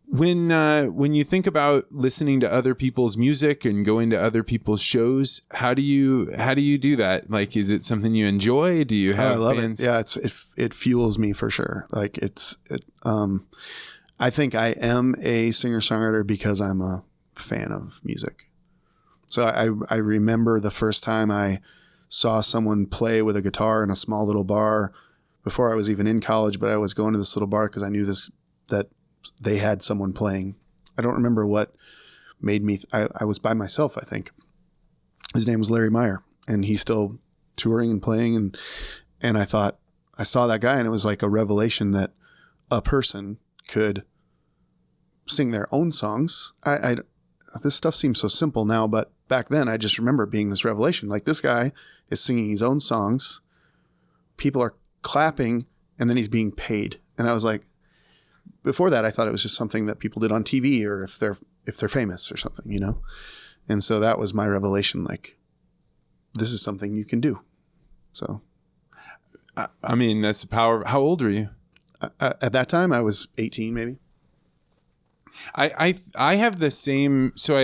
When you think about listening to other people's music and going to other people's shows, how do you do that? Like, is it something you enjoy? Do you have? I love bands? it. Yeah, it fuels me for sure. Like I think I am a singer-songwriter because I'm a fan of music. So I remember the first time I saw someone play with a guitar in a small little bar before I was even in college, but I was going to this little bar because I knew that they had someone playing. I don't remember what made me. I was by myself, I think. His name was Larry Meyer, and he's still touring and playing. And I thought, I saw that guy, and it was like a revelation that a person could sing their own songs. This stuff seems so simple now, but back then I just remember being this revelation. Like, this guy is singing his own songs. People are clapping, and then he's being paid. And I was like, before that, I thought it was just something that people did on TV or if they're famous or something, And so that was my revelation. Like, this is something you can do. So, I mean, that's the power. How old were you? At that time, I was 18, maybe. I have the same. So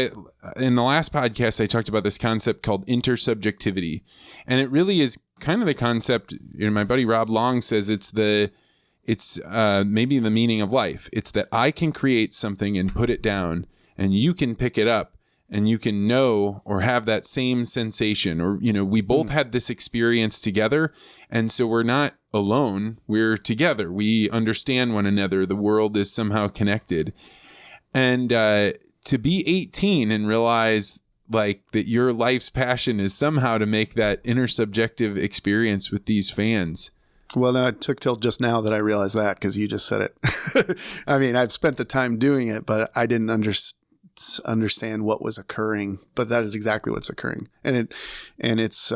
in the last podcast, I talked about this concept called intersubjectivity, and it really is kind of the concept. My buddy Rob Long says it's maybe the meaning of life. It's that I can create something and put it down, and you can pick it up, and you can know or have that same sensation, or we both had this experience together, and so we're not alone. We're together. We understand one another. The world is somehow connected. And to be 18 and realize like that your life's passion is somehow to make that intersubjective experience with these fans. Well, no, it took till just now that I realized that, because you just said it. I mean, I've spent the time doing it, but I didn't understand what was occurring. But that is exactly what's occurring. And it's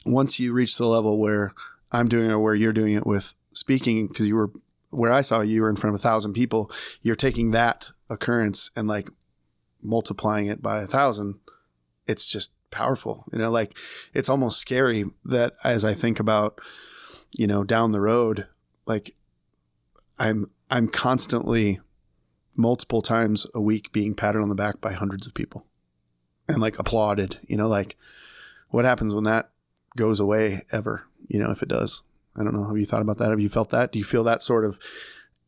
once you reach the level where I'm doing it or where you're doing it with speaking, because where I saw you were in front of 1,000 people, you're taking that occurrence and like multiplying it by 1,000. It's just powerful. Like, it's almost scary that as I think about, down the road, like I'm constantly multiple times a week being patted on the back by hundreds of people and like applauded, like what happens when that goes away ever, if it does. I don't know. Have you thought about that? Have you felt that? Do you feel that sort of,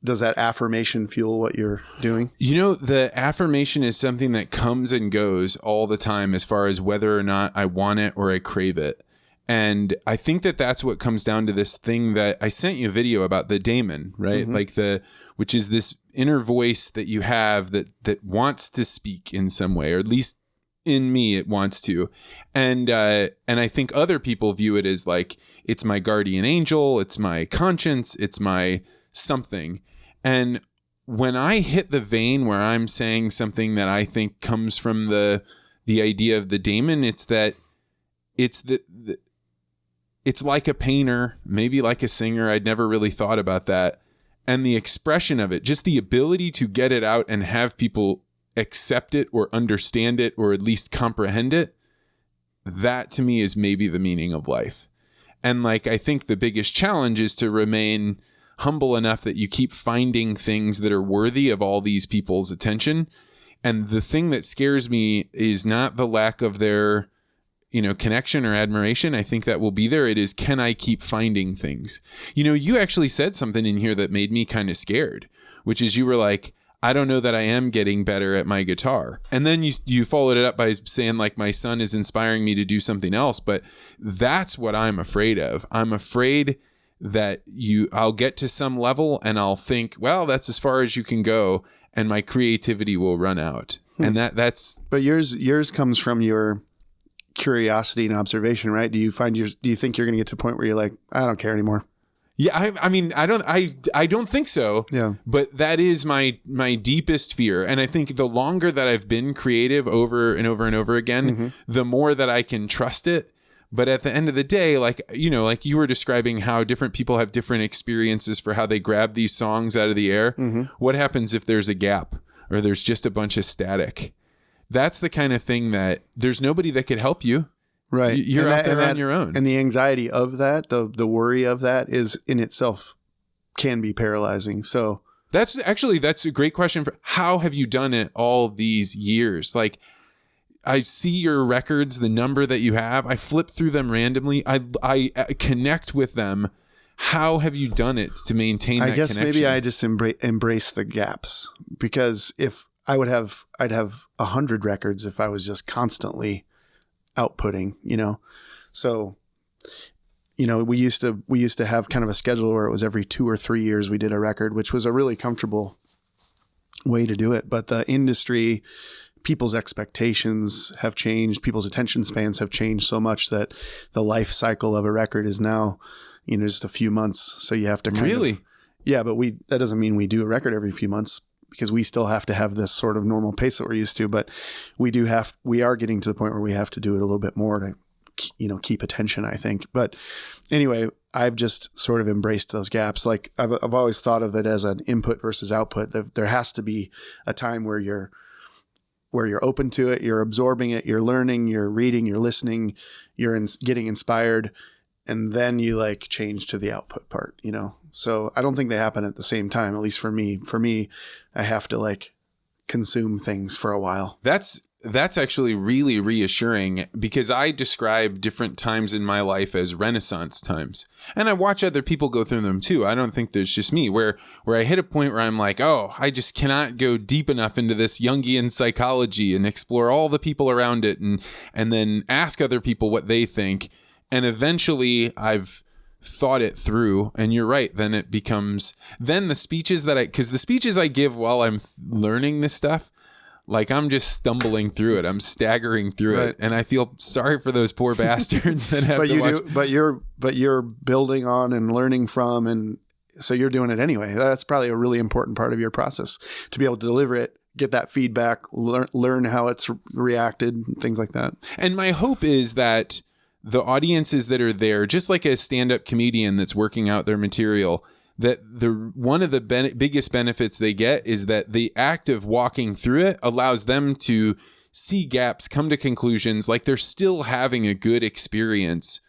does that affirmation fuel what you're doing? The affirmation is something that comes and goes all the time as far as whether or not I want it or I crave it. And I think that that's what comes down to this thing that I sent you a video about, the daemon, right? Mm-hmm. Which is this inner voice that you have that wants to speak in some way, or at least in me, it wants to. And I think other people view it as like, it's my guardian angel, it's my conscience, it's my something. And when I hit the vein where I'm saying something that I think comes from the idea of the daemon, it's that it's it's like a painter, maybe like a singer. I'd never really thought about that. And the expression of it, just the ability to get it out and have people accept it or understand it or at least comprehend it, that to me is maybe the meaning of life. And I think the biggest challenge is to remain humble enough that you keep finding things that are worthy of all these people's attention. And the thing that scares me is not the lack of their, connection or admiration. I think that will be there. It is, can I keep finding things? You actually said something in here that made me kind of scared, which is you were like, I don't know that I am getting better at my guitar. And then you followed it up by saying my son is inspiring me to do something else. But that's what I'm afraid of. I'm afraid that I'll get to some level and I'll think, well, that's as far as you can go, and my creativity will run out. And that's. But yours comes from your curiosity and observation, right? Do you think you're going to get to a point where you're like, I don't care anymore? Yeah, I mean, I don't think so. Yeah. But that is my deepest fear. And I think the longer that I've been creative over and over and over again, the more that I can trust it. But at the end of the day, like you were describing how different people have different experiences for how they grab these songs out of the air. What happens if there's a gap or there's just a bunch of static? That's the kind of thing that there's nobody that could help you. Right. You're out there on your own. And the anxiety of that, the worry of that is in itself can be paralyzing. So that's a great question. How have you done it all these years? Like, I see your records, the number that you have. I flip through them randomly. I connect with them. How have you done it to maintain that connection? I guess maybe I just embrace the gaps, because if I'd have 100 records if I was just constantly outputting, So, we used to have kind of a schedule where it was every 2 or 3 years we did a record, which was a really comfortable way to do it. But the industry, people's expectations have changed. People's attention spans have changed so much that the life cycle of a record is now, just a few months. So you have to yeah, but that doesn't mean we do a record every few months, because we still have to have this sort of normal pace that we're used to. But we are getting to the point where we have to do it a little bit more to, keep attention, I think. But anyway, I've just sort of embraced those gaps. Like I've always thought of it as an input versus output. There has to be a time where you're open to it, you're absorbing it, you're learning, you're reading, you're listening, you're getting inspired, and then you change to the output part, So I don't think they happen at the same time, at least for me. For me, I have to consume things for a while. That's actually really reassuring, because I describe different times in my life as Renaissance times. And I watch other people go through them too. I don't think there's just me where I hit a point where I'm like, oh, I just cannot go deep enough into this Jungian psychology and explore all the people around it and then ask other people what they think. And eventually I've thought it through, and you're right. Then it becomes, the speeches because the speeches I give while I'm learning this stuff, I'm just stumbling through it. I'm staggering through it. And I feel sorry for those poor bastards that have to watch. But you're building on and learning from, and so you're doing it anyway. That's probably a really important part of your process, to be able to deliver it, get that feedback, learn how it's reacted, things like that. And my hope is that the audiences that are there, just like a stand-up comedian that's working out their material, that one of the biggest benefits they get is that the act of walking through it allows them to see gaps, come to conclusions, like they're still having a good experience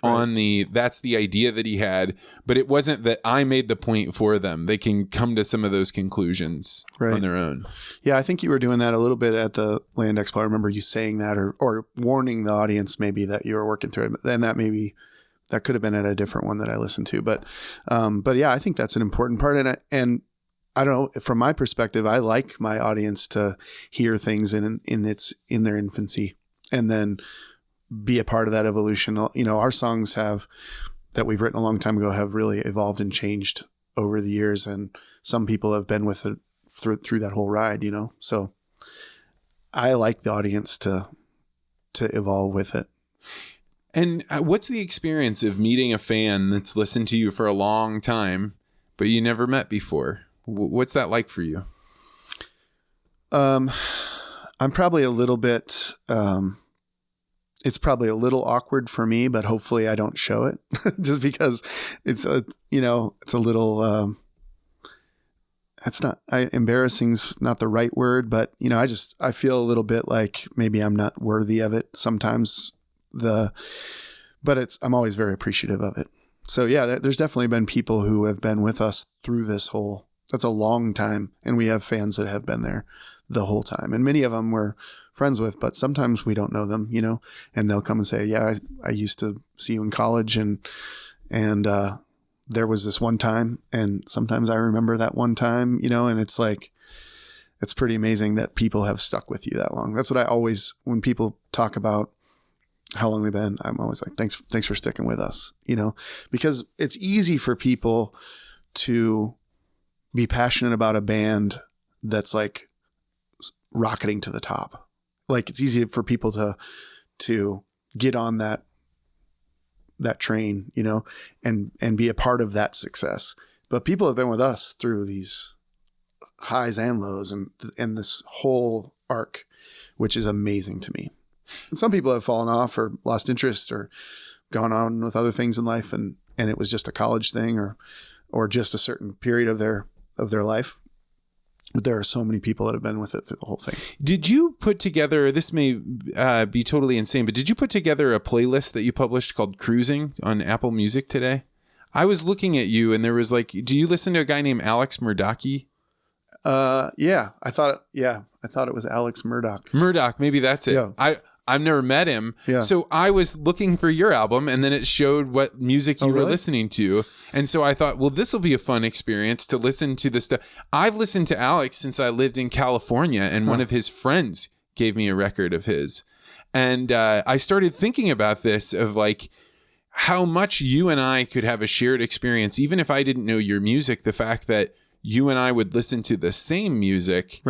on that's the idea that he had, but it wasn't that I made the point for them. They can come to some of those conclusions on their own. Yeah, I think you were doing that a little bit at the Land Expo. I remember you saying that or warning the audience maybe that you were working through it. Then that could have been at a different one that I listened to. But yeah, I think that's an important part. And I don't know, from my perspective, I like my audience to hear things in their infancy and then be a part of that evolution. You know, our songs that we've written a long time ago have really evolved and changed over the years. And some people have been with it through that whole ride, you know? So I like the audience to evolve with it. And what's the experience of meeting a fan that's listened to you for a long time, but you never met before? What's that like for you? I'm probably a little bit, it's probably a little awkward for me, but hopefully I don't show it just because it's a little, embarrassing's not the right word, but you know, I feel a little bit like maybe I'm not worthy of it sometimes but I'm always very appreciative of it. So yeah, there's definitely been people who have been with us through that's a long time. And we have fans that have been there the whole time. And many of them we're friends with, but sometimes we don't know them, you know, and they'll come and say, yeah, I used to see you in college and there was this one time. And sometimes I remember that one time, you know, and it's like, it's pretty amazing that people have stuck with you that long. That's what I always, when people talk about how long they've been, I'm always like, thanks for sticking with us, you know, because it's easy for people to be passionate about a band that's like rocketing to the top. Like it's easy for people to get on that train, you know, and be a part of that success. But people have been with us through these highs and lows and this whole arc, which is amazing to me. And some people have fallen off or lost interest or gone on with other things in life. And it was just a college thing or just a certain period of their life. But there are so many people that have been with it through the whole thing. Did you put together, this may be totally insane, but did you put together a playlist that you published called Cruising on Apple Music today? I was looking at you and there was like, do you listen to a guy named Alex Murdocky? Yeah, I thought it was Alex Murdoch. Murdoch, maybe that's it. Yeah. I've never met him. Yeah. So I was looking for your album and then it showed what music you were listening to. And so I thought, well, this will be a fun experience to listen to this stuff. I've listened to Alex since I lived in California and one of his friends gave me a record of his. And I started thinking about this of like how much you and I could have a shared experience, even if I didn't know your music. The fact that you and I would listen to the same music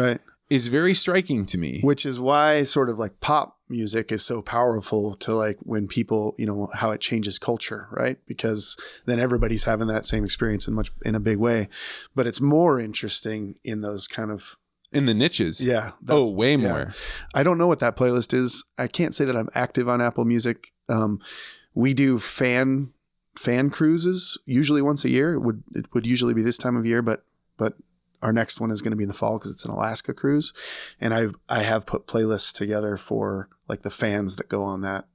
is very striking to me. Which is why sort of like pop music is so powerful to like when people, you know, how it changes culture, right? Because then everybody's having that same experience in a big way. But it's more interesting in those kind of in the niches. Yeah. Way more. I don't know what that playlist is. I can't say that I'm active on Apple Music. We do fan cruises usually once a year. It would usually be this time of year, but our next one is going to be in the fall because it's an Alaska cruise. And I have put playlists together for like the fans that go on that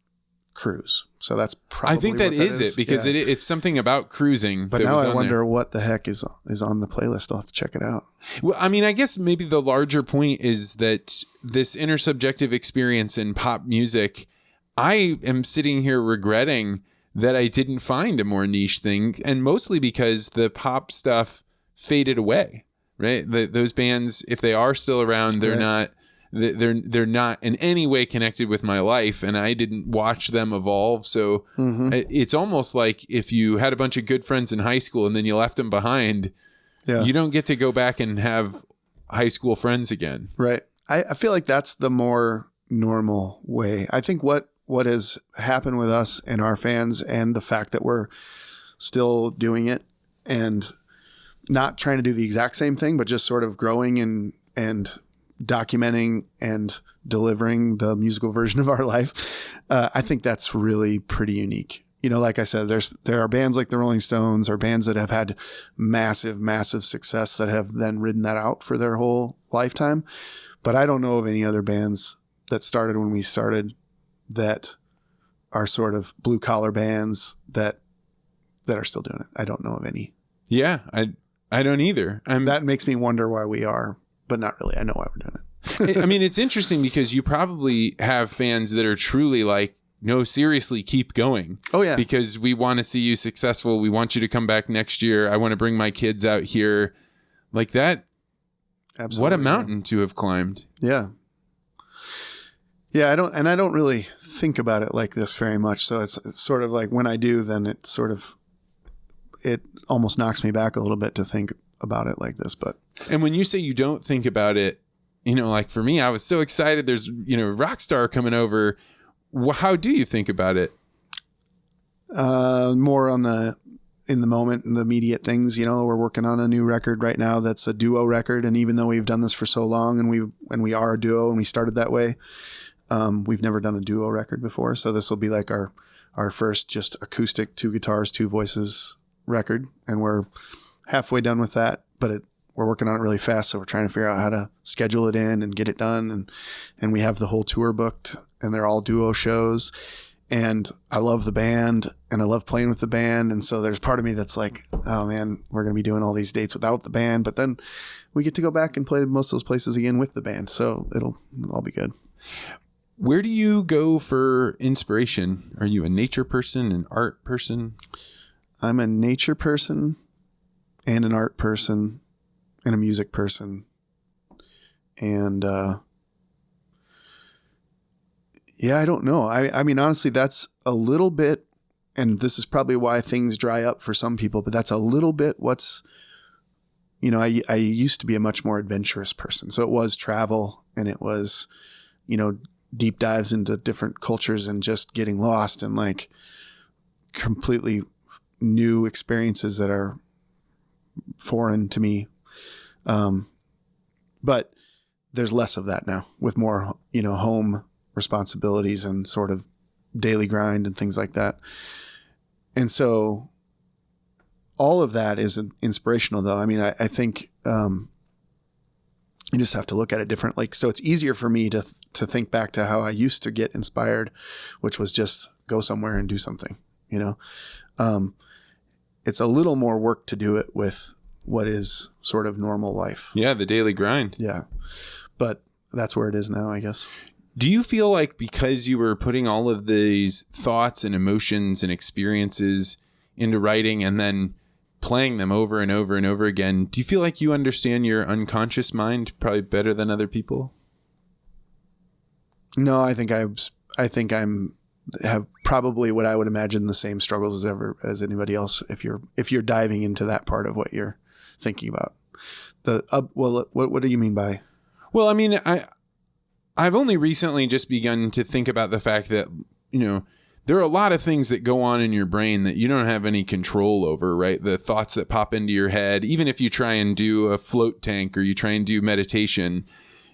cruise. So that's probably I think that is it because it's something about cruising. But now I wonder what the heck is on the playlist. I'll have to check it out. Well, I mean, I guess maybe the larger point is that this intersubjective experience in pop music, I am sitting here regretting that I didn't find a more niche thing, and mostly because the pop stuff faded away. Right. Those bands, if they are still around, they're not in any way connected with my life. And I didn't watch them evolve. So it's almost like if you had a bunch of good friends in high school and then you left them behind, you don't get to go back and have high school friends again. Right. I feel like that's the more normal way. I think what has happened with us and our fans and the fact that we're still doing it and not trying to do the exact same thing, but just sort of growing and documenting and delivering the musical version of our life. I think that's really pretty unique. You know, like I said, there are bands like the Rolling Stones or bands that have had massive, massive success that have then ridden that out for their whole lifetime. But I don't know of any other bands that started when we started that are sort of blue collar bands that are still doing it. I don't know of any. Yeah, I don't either. That makes me wonder why we are, but not really. I know why we're doing it. I mean, it's interesting because you probably have fans that are truly like, no, seriously, keep going. Oh, yeah. Because we want to see you successful. We want you to come back next year. I want to bring my kids out here. Like that. Absolutely. What a mountain to have climbed. Yeah. Yeah, I don't really think about it like this very much. So it's sort of like when I do, then it almost knocks me back a little bit to think about it like this. But and when you say you don't think about it, like for me, I was so excited. There's rock star coming over. How do you think about it? More in the moment, in the immediate things. We're working on a new record right now that's a duo record, and even though we've done this for so long, and we are a duo, and we started that way, we've never done a duo record before. So this will be like our first just acoustic, 2 guitars, 2 voices record, and we're halfway done with that. But we're working on it really fast, so we're trying to figure out how to schedule it in and get it done, and we have the whole tour booked, and they're all duo shows. And I love the band and I love playing with the band. And so there's part of me that's like, oh man, we're going to be doing all these dates without the band, but then we get to go back and play most of those places again with the band. So it'll all be good. Where do you go for inspiration? Are you a nature person, an art person? I'm a nature person and an art person and a music person. And, yeah, I don't know. I mean, honestly, that's a little bit, and this is probably why things dry up for some people, but that's a little bit what's, I used to be a much more adventurous person. So it was travel, and it was, deep dives into different cultures and just getting lost and like completely new experiences that are foreign to me. But there's less of that now with more, home responsibilities and sort of daily grind and things like that. And so all of that is inspirational though. I mean, I think, you just have to look at it differently. So it's easier for me to think back to how I used to get inspired, which was just go somewhere and do something, it's a little more work to do it with what is sort of normal life. Yeah. The daily grind. Yeah. But that's where it is now, I guess. Do you feel like because you were putting all of these thoughts and emotions and experiences into writing and then playing them over and over and over again, do you feel like you understand your unconscious mind probably better than other people? No, I think I'm have probably what I would imagine the same struggles as anybody else if you're diving into that part of what you're thinking about. What do you mean by? Well, I mean, I've only recently just begun to think about the fact that, there are a lot of things that go on in your brain that you don't have any control over, right? The thoughts that pop into your head, even if you try and do a float tank or you try and do meditation,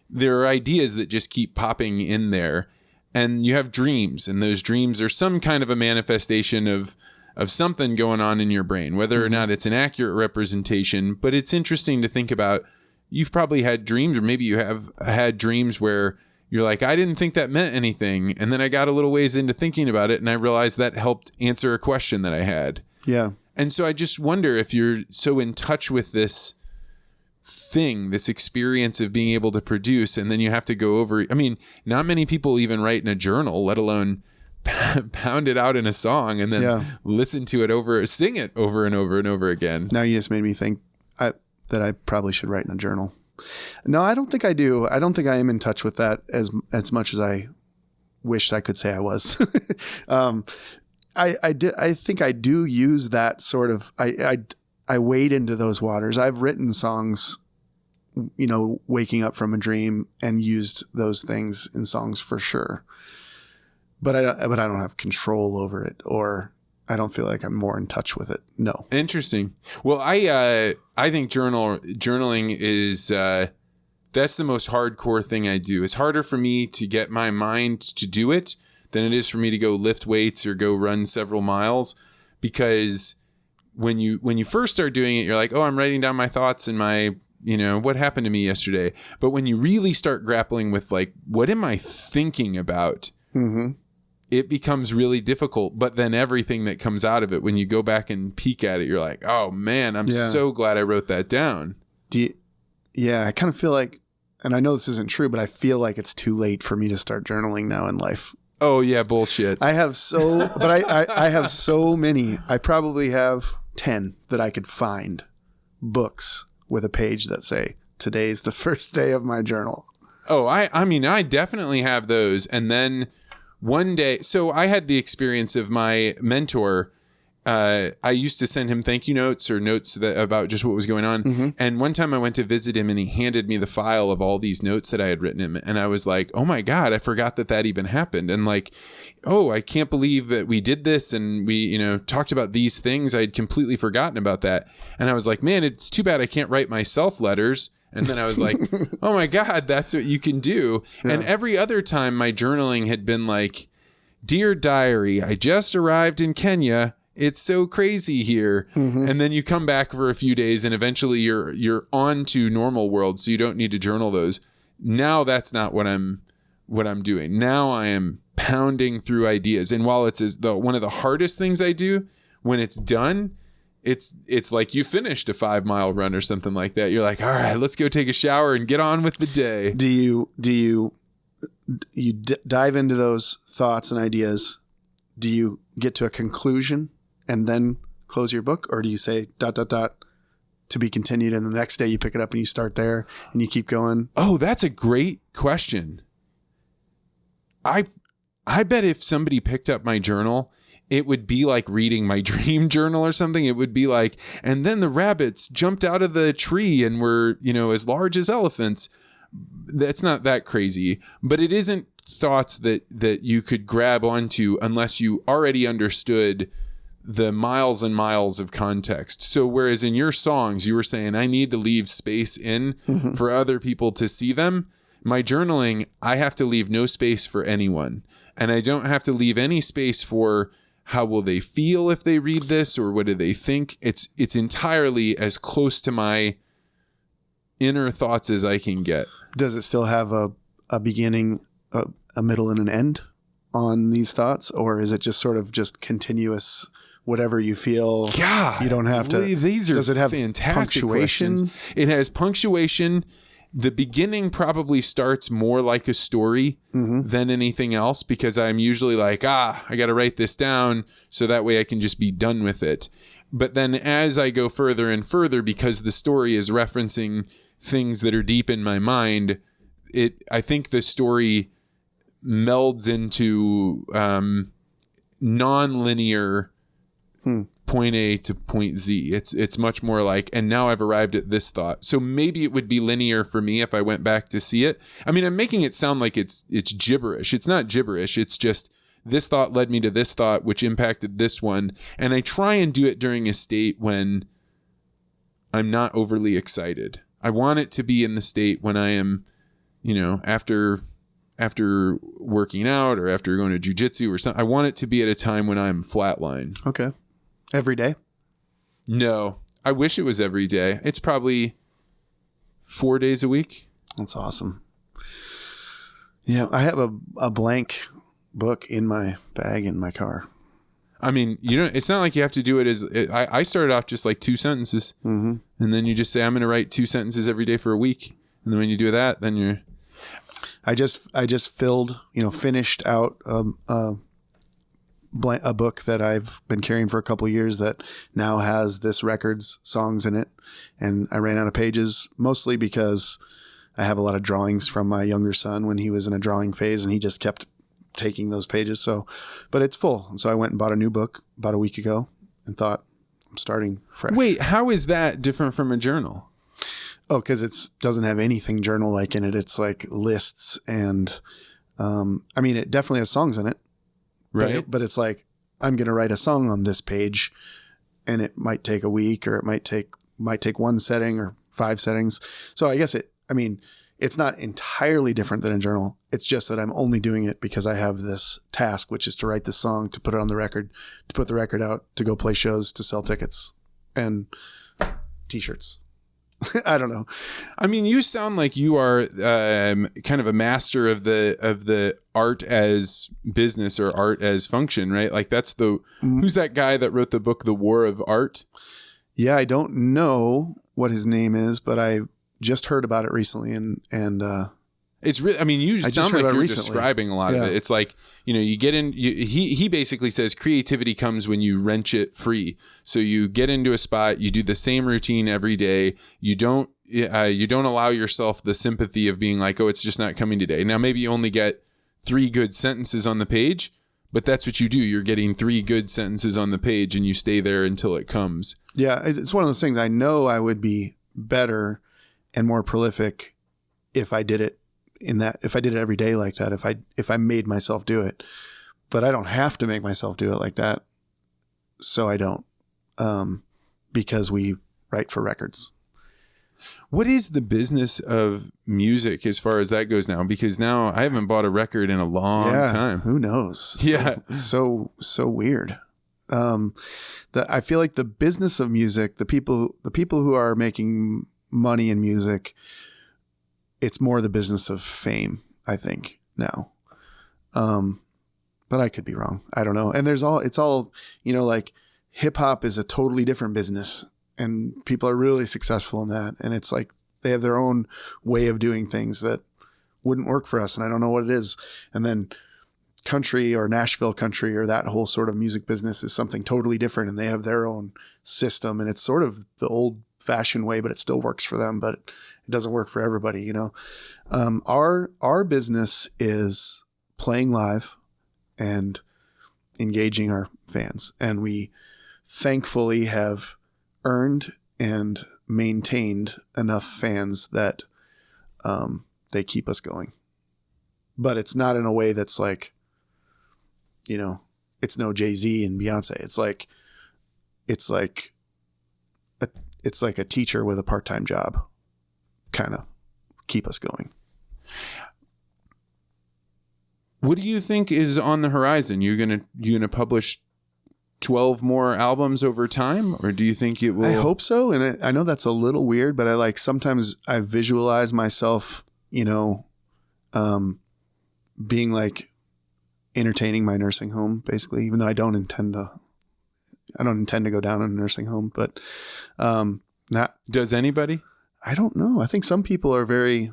there are ideas that just keep popping in there. And you have dreams, and those dreams are some kind of a manifestation of something going on in your brain, whether or not it's an accurate representation. But it's interesting to think about. You've probably had dreams, or maybe you have had dreams where you're like, I didn't think that meant anything. And then I got a little ways into thinking about it, and I realized that helped answer a question that I had. Yeah. And so I just wonder if you're so in touch with this thing, this experience of being able to produce, and then you have to go over. I mean, not many people even write in a journal, let alone pound it out in a song and then listen to it sing it over and over and over again. Now you just made me think that I probably should write in a journal. No, I don't think I do. I don't think I am in touch with that as much as I wished I could say I was. I think I do use that sort of, I wade into those waters. I've written songs, waking up from a dream and used those things in songs for sure. But I don't have control over it, or I don't feel like I'm more in touch with it. No. Interesting. Well, I think journaling is that's the most hardcore thing I do. It's harder for me to get my mind to do it than it is for me to go lift weights or go run several miles, because when you first start doing it, you're like, oh, I'm writing down my thoughts and my, what happened to me yesterday. But when you really start grappling with like, what am I thinking about? Mm-hmm. it becomes really difficult. But then everything that comes out of it, when you go back and peek at it, you're like, oh man, I'm so glad I wrote that down. Yeah, I kind of feel like, and I know this isn't true, but I feel like it's too late for me to start journaling now in life. Oh yeah, bullshit. I have I have so many. I probably have 10 that I could find books with a page that say, today's the first day of my journal. Oh, I mean, I definitely have those. And then one day, so I had the experience of my mentor. I used to send him thank you notes or notes about just what was going on. Mm-hmm. And one time I went to visit him and he handed me the file of all these notes that I had written him. And I was like, oh my God, I forgot that even happened. And like, oh, I can't believe that we did this. And we, talked about these things. I had completely forgotten about that. And I was like, man, it's too bad I can't write myself letters. And then I was like, oh my God, that's what you can do. Yeah. And every other time my journaling had been like, dear diary, I just arrived in Kenya. It's so crazy here. Mm-hmm. And then you come back for a few days and eventually you're on to normal world. So you don't need to journal those. Now that's not what I'm doing. Now I am pounding through ideas. And while it's one of the hardest things I do, when it's done, it's like you finished a 5-mile run or something like that. You're like, all right, let's go take a shower and get on with the day. Do you dive into those thoughts and ideas? Do you get to a conclusion and then close your book? Or do you say ... to be continued, and the next day you pick it up and you start there and you keep going? Oh, that's a great question. I bet if somebody picked up my journal, it would be like reading my dream journal or something. It would be like, and then the rabbits jumped out of the tree and were, as large as elephants. That's not that crazy, but it isn't thoughts that you could grab onto unless you already understood the miles and miles of context. So whereas in your songs, you were saying, I need to leave space in mm-hmm. for other people to see them. My journaling, I have to leave no space for anyone. And I don't have to leave any space for how will they feel if they read this, or what do they think? It's entirely as close to my inner thoughts as I can get. Does it still have a beginning, a middle, and an end on these thoughts? Or is it just sort of just continuous, whatever you feel? God, you don't have to. These are does it have fantastic punctuation? Questions. It has punctuation. The beginning probably starts more like a story mm-hmm. than anything else, because I'm usually like, I got to write this down so that way I can just be done with it. But then as I go further and further, because the story is referencing things that are deep in my mind, I think the story melds into non-linear point A to point Z. It's much more like, and now I've arrived at this thought. So maybe it would be linear for me if I went back to see it. I mean, I'm making it sound like it's gibberish. It's not gibberish. It's just this thought led me to this thought, which impacted this one. And I try and do it during a state when I'm not overly excited. I want it to be in the state when I am, after working out or after going to jiu-jitsu or something. I want it to be at a time when I'm flatline. Okay. Every day? No, I wish it was every day. It's probably 4 days a week. That's awesome. Yeah, I have a blank book in my bag in my car. I mean, it's not like you have to do it I started off just like 2 sentences mm-hmm. and then you just say, I'm going to write 2 sentences every day for a week. And then when you do that, then I just finished out a book that I've been carrying for a couple of years that now has this record's songs in it. And I ran out of pages, mostly because I have a lot of drawings from my younger son when he was in a drawing phase, and he just kept taking those pages. So, but it's full. And so I went and bought a new book about a week ago and thought, I'm starting fresh. Wait, how is that different from a journal? Oh, because it doesn't have anything journal-like in it. It's like lists and, it definitely has songs in it. Right. But it's like, I'm going to write a song on this page, and it might take a week, or it might take 1 setting or 5 settings. So I guess it's not entirely different than a journal. It's just that I'm only doing it because I have this task, which is to write the song, to put it on the record, to put the record out, to go play shows, to sell tickets and t-shirts. I don't know. I mean, you sound like you are kind of a master of the art as business or art as function, right? Like that's who's that guy that wrote the book, The War of Art? Yeah, I don't know what his name is, but I just heard about it recently, and it's really, I mean, you sound like you're recently describing a lot of it. It's like, you get in, he basically says creativity comes when you wrench it free. So you get into a spot, you do the same routine every day. You don't allow yourself the sympathy of being like, oh, it's just not coming today. Now, maybe you only get 3 good sentences on the page, but that's what you do. You're getting 3 good sentences on the page and you stay there until it comes. Yeah. It's one of those things. I know I would be better and more prolific if I did it if I did it every day like that, if I made myself do it, but I don't have to make myself do it like that. So I don't, because we write for records. What is the business of music as far as that goes now? Because now I haven't bought a record in a long time. Who knows? Yeah. So weird. I feel like the business of music, the people who are making money in music, it's more the business of fame, I think, now. But I could be wrong. I don't know. And it's all, like hip hop is a totally different business and people are really successful in that. And it's like they have their own way of doing things that wouldn't work for us. And I don't know what it is. And then country or Nashville country or that whole sort of music business is something totally different. And they have their own system. And it's sort of the old fashioned way, but it still works for them. But it doesn't work for everybody, Our business is playing live and engaging our fans. And we thankfully have earned and maintained enough fans that they keep us going. But it's not in a way that's like, it's no Jay-Z and Beyonce. It's like a teacher with a part-time job. Kind of keep us going. What do you think is on the horizon? You gonna publish 12 more albums over time, or do you think it will? I hope so, and I know that's a little weird, but sometimes I visualize myself, being like entertaining my nursing home, basically. Even though I don't intend to go down in a nursing home, but does anybody? I don't know. I think some people are very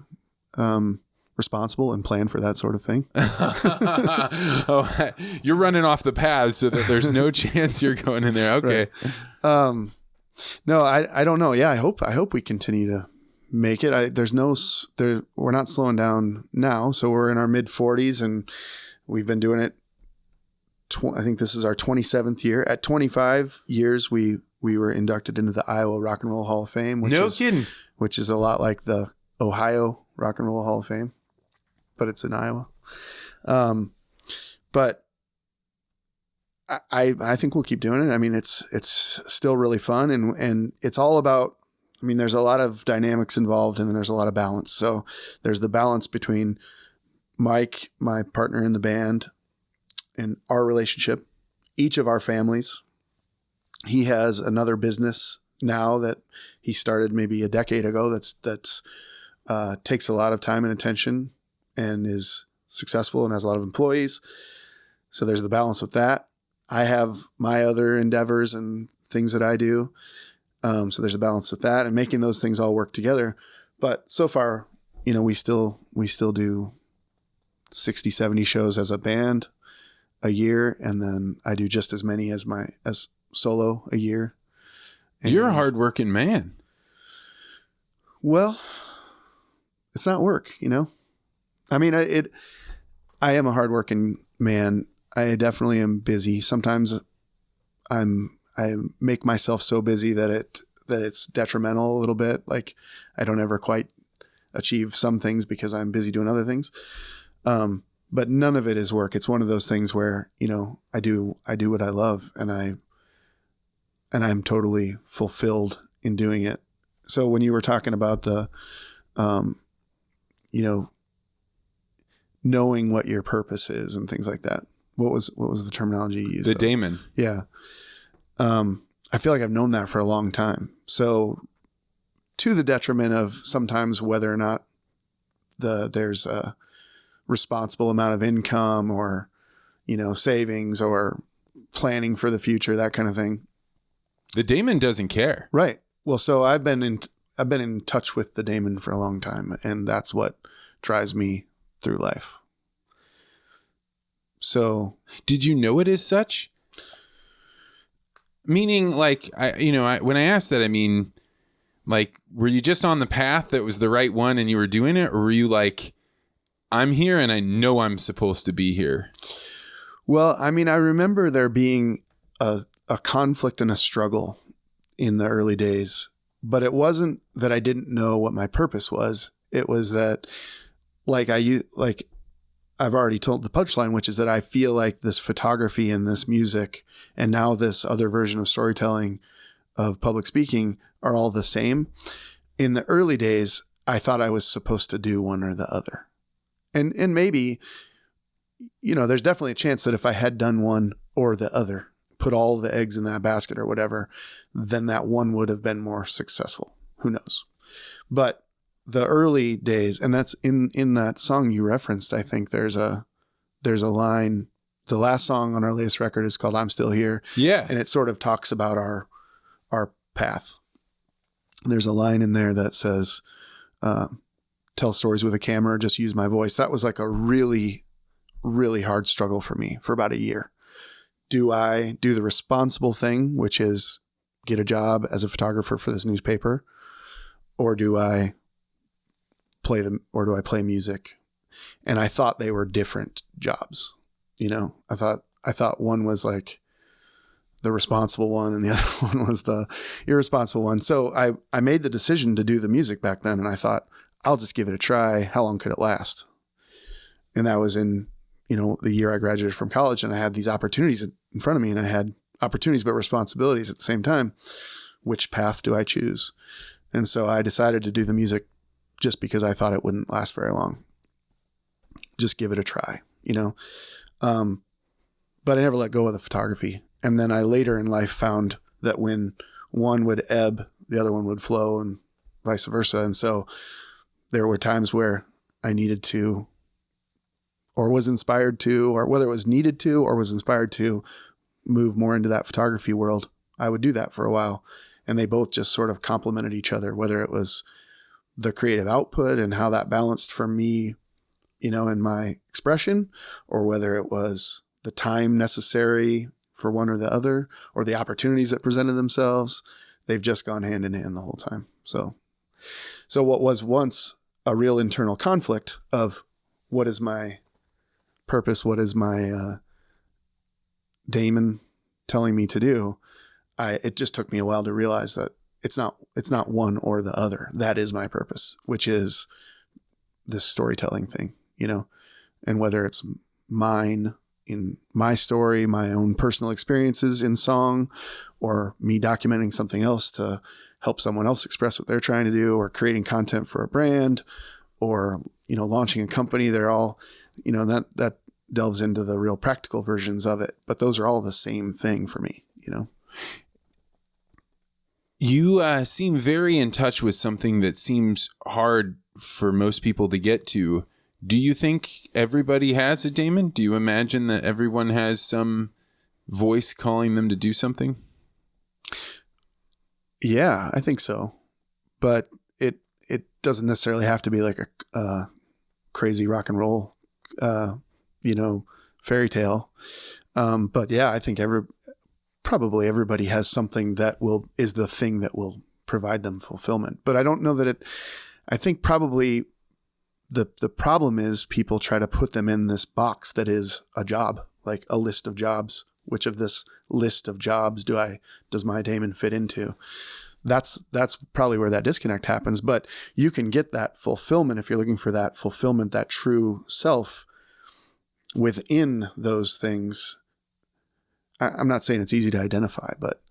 responsible and plan for that sort of thing. Oh, you're running off the paths so that there's no chance you're going in there. Okay. Right. No, I don't know. Yeah, I hope we continue to make it. We're not slowing down now. So we're in our mid 40s and we've been doing it. I think this is our 27th year. At 25 years, we were inducted into the Iowa Rock and Roll Hall of Fame. Which is a lot like the Ohio Rock and Roll Hall of Fame, but it's in Iowa. But I think we'll keep doing it. I mean, it's still really fun and it's all about, there's a lot of dynamics involved and there's a lot of balance. So there's the balance between Mike, my partner in the band, and our relationship, each of our families. He has another business now that he started maybe a decade ago that's takes a lot of time and attention and is successful and has a lot of employees. So there's the balance with that. I have my other endeavors and things that I do. So there's a balance with that and making those things all work together. But so far, we still do 60, 70 shows as a band a year. And then I do just as many as solo a year. And you're a hardworking man. Well, it's not work, I am a hardworking man. I definitely am busy. Sometimes I make myself so busy that it's detrimental a little bit. Like I don't ever quite achieve some things because I'm busy doing other things. But none of it is work. It's one of those things where, I do what I love and I'm totally fulfilled in doing it. So when you were talking about the, knowing what your purpose is and things like that, what was the terminology you used? The daemon. Yeah. I feel like I've known that for a long time. So to the detriment of sometimes whether or not there's responsible amount of income or, savings or planning for the future, that kind of thing. The daemon doesn't care. Right. Well, so I've been in touch with the daemon for a long time, and that's what drives me through life. So, did you know it as such? Meaning, like, when I asked that, I mean, like, were you just on the path that was the right one and you were doing it? Or were you like, I'm here and I know I'm supposed to be here? Well, I mean, I remember there being a conflict and a struggle in the early days, but it wasn't that I didn't know what my purpose was. It was that, I've already told the punchline, which is that I feel like this photography and this music and now this other version of storytelling, of public speaking, are all the same. In the early days, I thought I was supposed to do one or the other. And maybe, there's definitely a chance that if I had done one or the other, put all the eggs in that basket or whatever, then that one would have been more successful. Who knows? But the early days, and that's in that song you referenced, I think there's a line. The last song on our latest record is called I'm Still Here. Yeah. And it sort of talks about our path. There's a line in there that says, tell stories with a camera, just use my voice. That was like a really, really hard struggle for me for about a year. Do I do the responsible thing, which is get a job as a photographer for this newspaper? Or do I play music? And I thought they were different jobs. I thought one was like the responsible one and the other one was the irresponsible one. So I made the decision to do the music back then. And I thought, I'll just give it a try. How long could it last? And that was in, the year I graduated from college, and I had these opportunities in front of me, and I had opportunities, but responsibilities at the same time. Which path do I choose? And so I decided to do the music just because I thought it wouldn't last very long. Just give it a try, but I never let go of the photography. And then I later in life found that when one would ebb, the other one would flow, and vice versa. And so there were times where I needed to, or was inspired to, or whether it was needed to, or was inspired to move more into that photography world, I would do that for a while. And they both just sort of complemented each other, whether it was the creative output and how that balanced for me, in my expression, or whether it was the time necessary for one or the other, or the opportunities that presented themselves. They've just gone hand in hand the whole time. So what was once a real internal conflict of what is my purpose, what is my daemon telling me to do, it just took me a while to realize that it's not one or the other. That is my purpose, which is this storytelling thing, and whether it's mine in my story, my own personal experiences in song, or me documenting something else to help someone else express what they're trying to do, or creating content for a brand, or, launching a company. They're all, that delves into the real practical versions of it, but those are all the same thing for me, You seem very in touch with something that seems hard for most people to get to. Do you think everybody has a daemon? Do you imagine that everyone has some voice calling them to do something? Yeah, I think so. But it doesn't necessarily have to be like a crazy rock and roll, fairy tale. But yeah, I think probably everybody has something that is the thing that will provide them fulfillment. But I don't know that I think probably the problem is people try to put them in this box that is a job, like a list of jobs. Which of this list of jobs does my daemon fit into? That's probably where that disconnect happens. But you can get that fulfillment if you're looking for that fulfillment, that true self within those things. I'm not saying it's easy to identify, but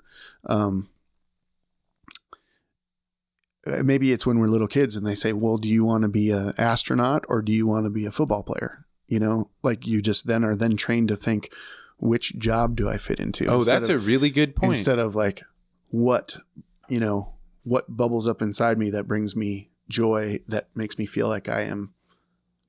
maybe it's when we're little kids and they say, well, do you want to be an astronaut or do you want to be a football player? Like you just then are trained to think, which job do I fit into? Oh, that's a really good point. Instead of like, what bubbles up inside me that brings me joy, that makes me feel like I am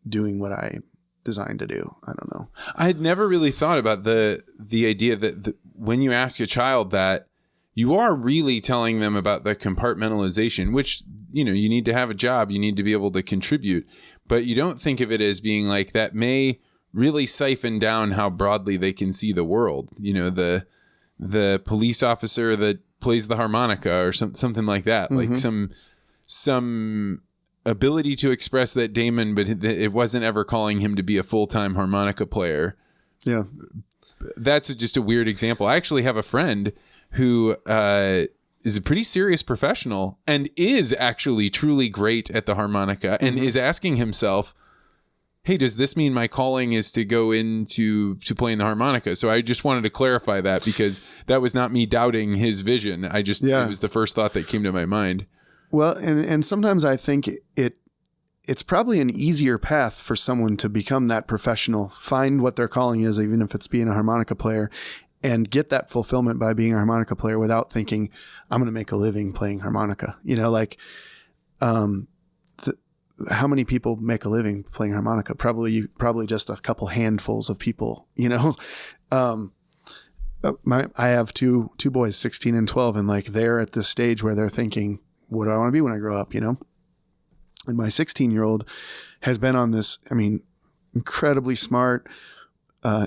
doing what I designed to do. I don't know. I had never really thought about the idea that when you ask a child that, you are really telling them about the compartmentalization, which, you know, you need to have a job, you need to be able to contribute, but you don't think of it as being like that may really siphon down how broadly they can see the world. You know, the police officer that plays the harmonica or something like that, like some ability to express that daemon, but it wasn't ever calling him to be a full-time harmonica player. Yeah. That's just a weird example. I actually have a friend who is a pretty serious professional and is actually truly great at the harmonica and is asking himself, hey, does this mean my calling is to go into playing the harmonica? So I just wanted to clarify that, because that was not me doubting his vision. It was the first thought that came to my mind. Well, and sometimes I think it's probably an easier path for someone to become that professional, find what their calling is, even if it's being a harmonica player, and get that fulfillment by being a harmonica player without thinking, I'm going to make a living playing harmonica. You know, like, how many people make a living playing harmonica? Probably just a couple handfuls of people, you know? I have two boys, 16 and 12, and like, they're at this stage where they're thinking, what do I want to be when I grow up? You know? And my 16-year-old has been on this, I mean, incredibly smart,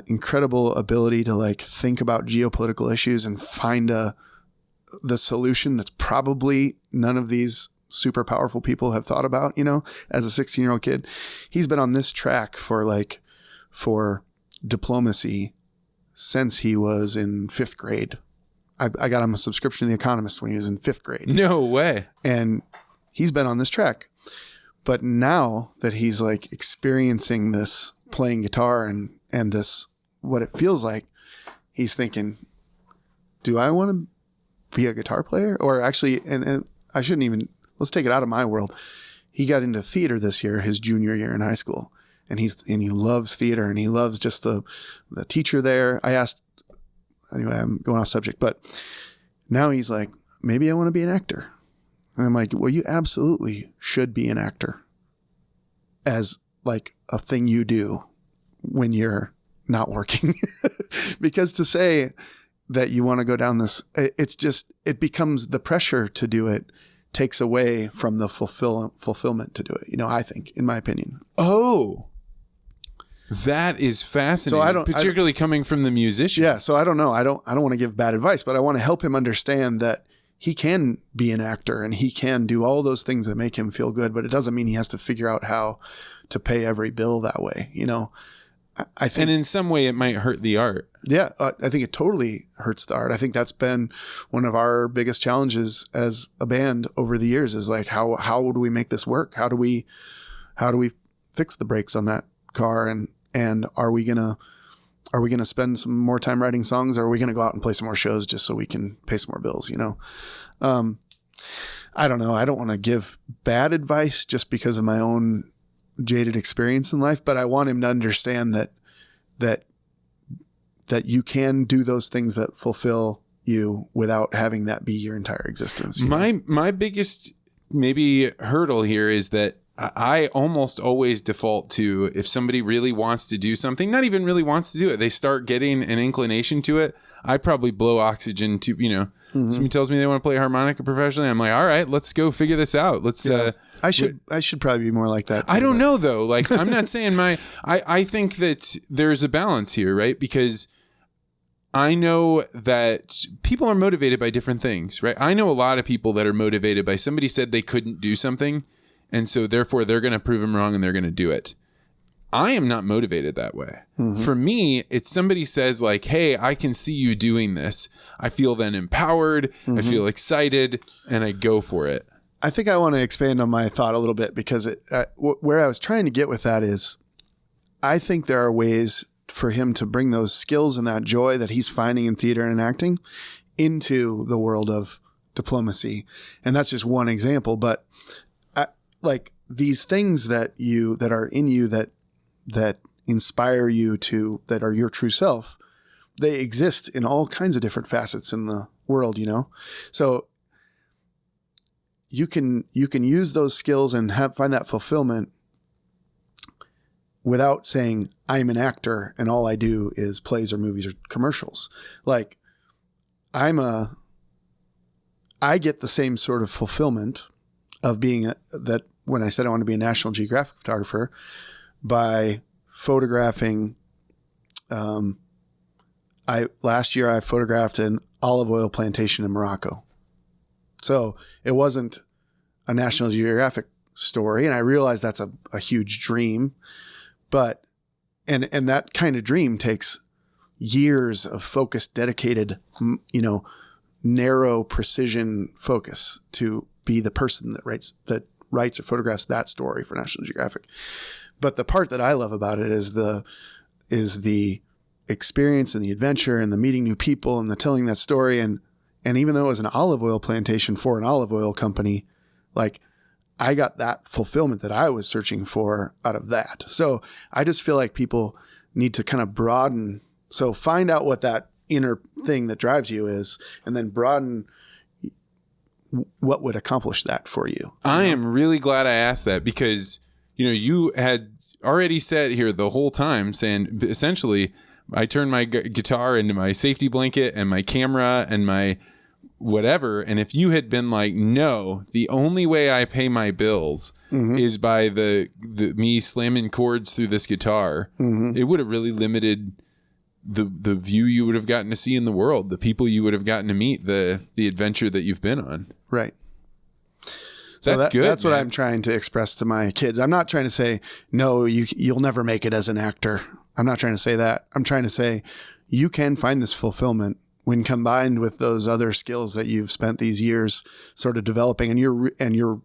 incredible ability to like think about geopolitical issues and find the solution that's probably none of these super powerful people have thought about, you know, as a 16-year-old kid. He's been on this track for diplomacy since he was in 5th grade. I got him a subscription to The Economist when he was in 5th grade. No way. And he's been on this track. But now that he's like experiencing this playing guitar and this, what it feels like, he's thinking, do I want to be a guitar player? Or actually, and I shouldn't even, let's take it out of my world. He got into theater this year, his junior year in high school. And he loves theater, and he loves just the teacher there. I asked, anyway, I'm going off subject, but now he's like, maybe I want to be an actor. And I'm like, well, you absolutely should be an actor as like a thing you do when you're not working. Because to say that you want to go down this, it becomes the pressure to do it takes away from the fulfillment to do it. You know, I think, in my opinion. Oh, that is fascinating. So particularly coming from the musician. Yeah. So I don't know. I don't want to give bad advice, but I want to help him understand that he can be an actor and he can do all those things that make him feel good, but it doesn't mean he has to figure out how to pay every bill that way. You know, I think, and in some way it might hurt the art. Yeah. I think it totally hurts the art. I think that's been one of our biggest challenges as a band over the years, is like, how do we make this work? How do we fix the brakes on that car? And are we going to spend some more time writing songs, or are we going to go out and play some more shows just so we can pay some more bills? You know? I don't know. I don't want to give bad advice just because of my own jaded experience in life, but I want him to understand that you can do those things that fulfill you without having that be your entire existence. My biggest maybe hurdle here is that I almost always default to, if somebody really wants to do something, not even really wants to do it, they start getting an inclination to it, I probably blow oxygen to, you know, somebody tells me they want to play harmonica professionally, I'm like, all right, let's go figure this out. Let's, I should probably be more like that too, I don't know though. Like, I'm not saying I think that there's a balance here, right? Because I know that people are motivated by different things, right? I know a lot of people that are motivated by somebody said they couldn't do something, and so therefore they're going to prove them wrong and they're going to do it. I am not motivated that way. For me, it's somebody says like, hey, I can see you doing this. I feel then empowered. I feel excited, and I go for it. I think I want to expand on my thought a little bit, because where I was trying to get with that is, I think there are ways for him to bring those skills and that joy that he's finding in theater and acting into the world of diplomacy. And that's just one example, but like these things that are in you that inspire you that are your true self, they exist in all kinds of different facets in the world, you know? So you can use those skills and find that fulfillment without saying I'm an actor and all I do is plays or movies or commercials. Like I get the same sort of fulfillment of being that when I said I want to be a National Geographic photographer by photographing. Last year I photographed an olive oil plantation in Morocco. So it wasn't a National Geographic story. And I realized that's a huge dream, but, and that kind of dream takes years of focused, dedicated, narrow precision focus to be the person that writes or photographs that story for National Geographic. But the part that I love about it is the experience and the adventure and the meeting new people and the telling that story. And even though it was an olive oil plantation for an olive oil company, like I got that fulfillment that I was searching for out of that. So I just feel like people need to kind of broaden. So find out what that inner thing that drives you is, and then broaden what would accomplish that for you. I am really glad I asked that because, you had already said here the whole time saying essentially I turned my guitar into my safety blanket and my camera and my whatever. And if you had been like, no, the only way I pay my bills is by the me slamming chords through this guitar, it would have really limited the view you would have gotten to see in the world, the people you would have gotten to meet, the adventure that you've been on. Right. So that's good. That's what I'm trying to express to my kids. I'm not trying to say, no, you'll never make it as an actor. I'm not trying to say that. I'm trying to say you can find this fulfillment when combined with those other skills that you've spent these years sort of developing and you're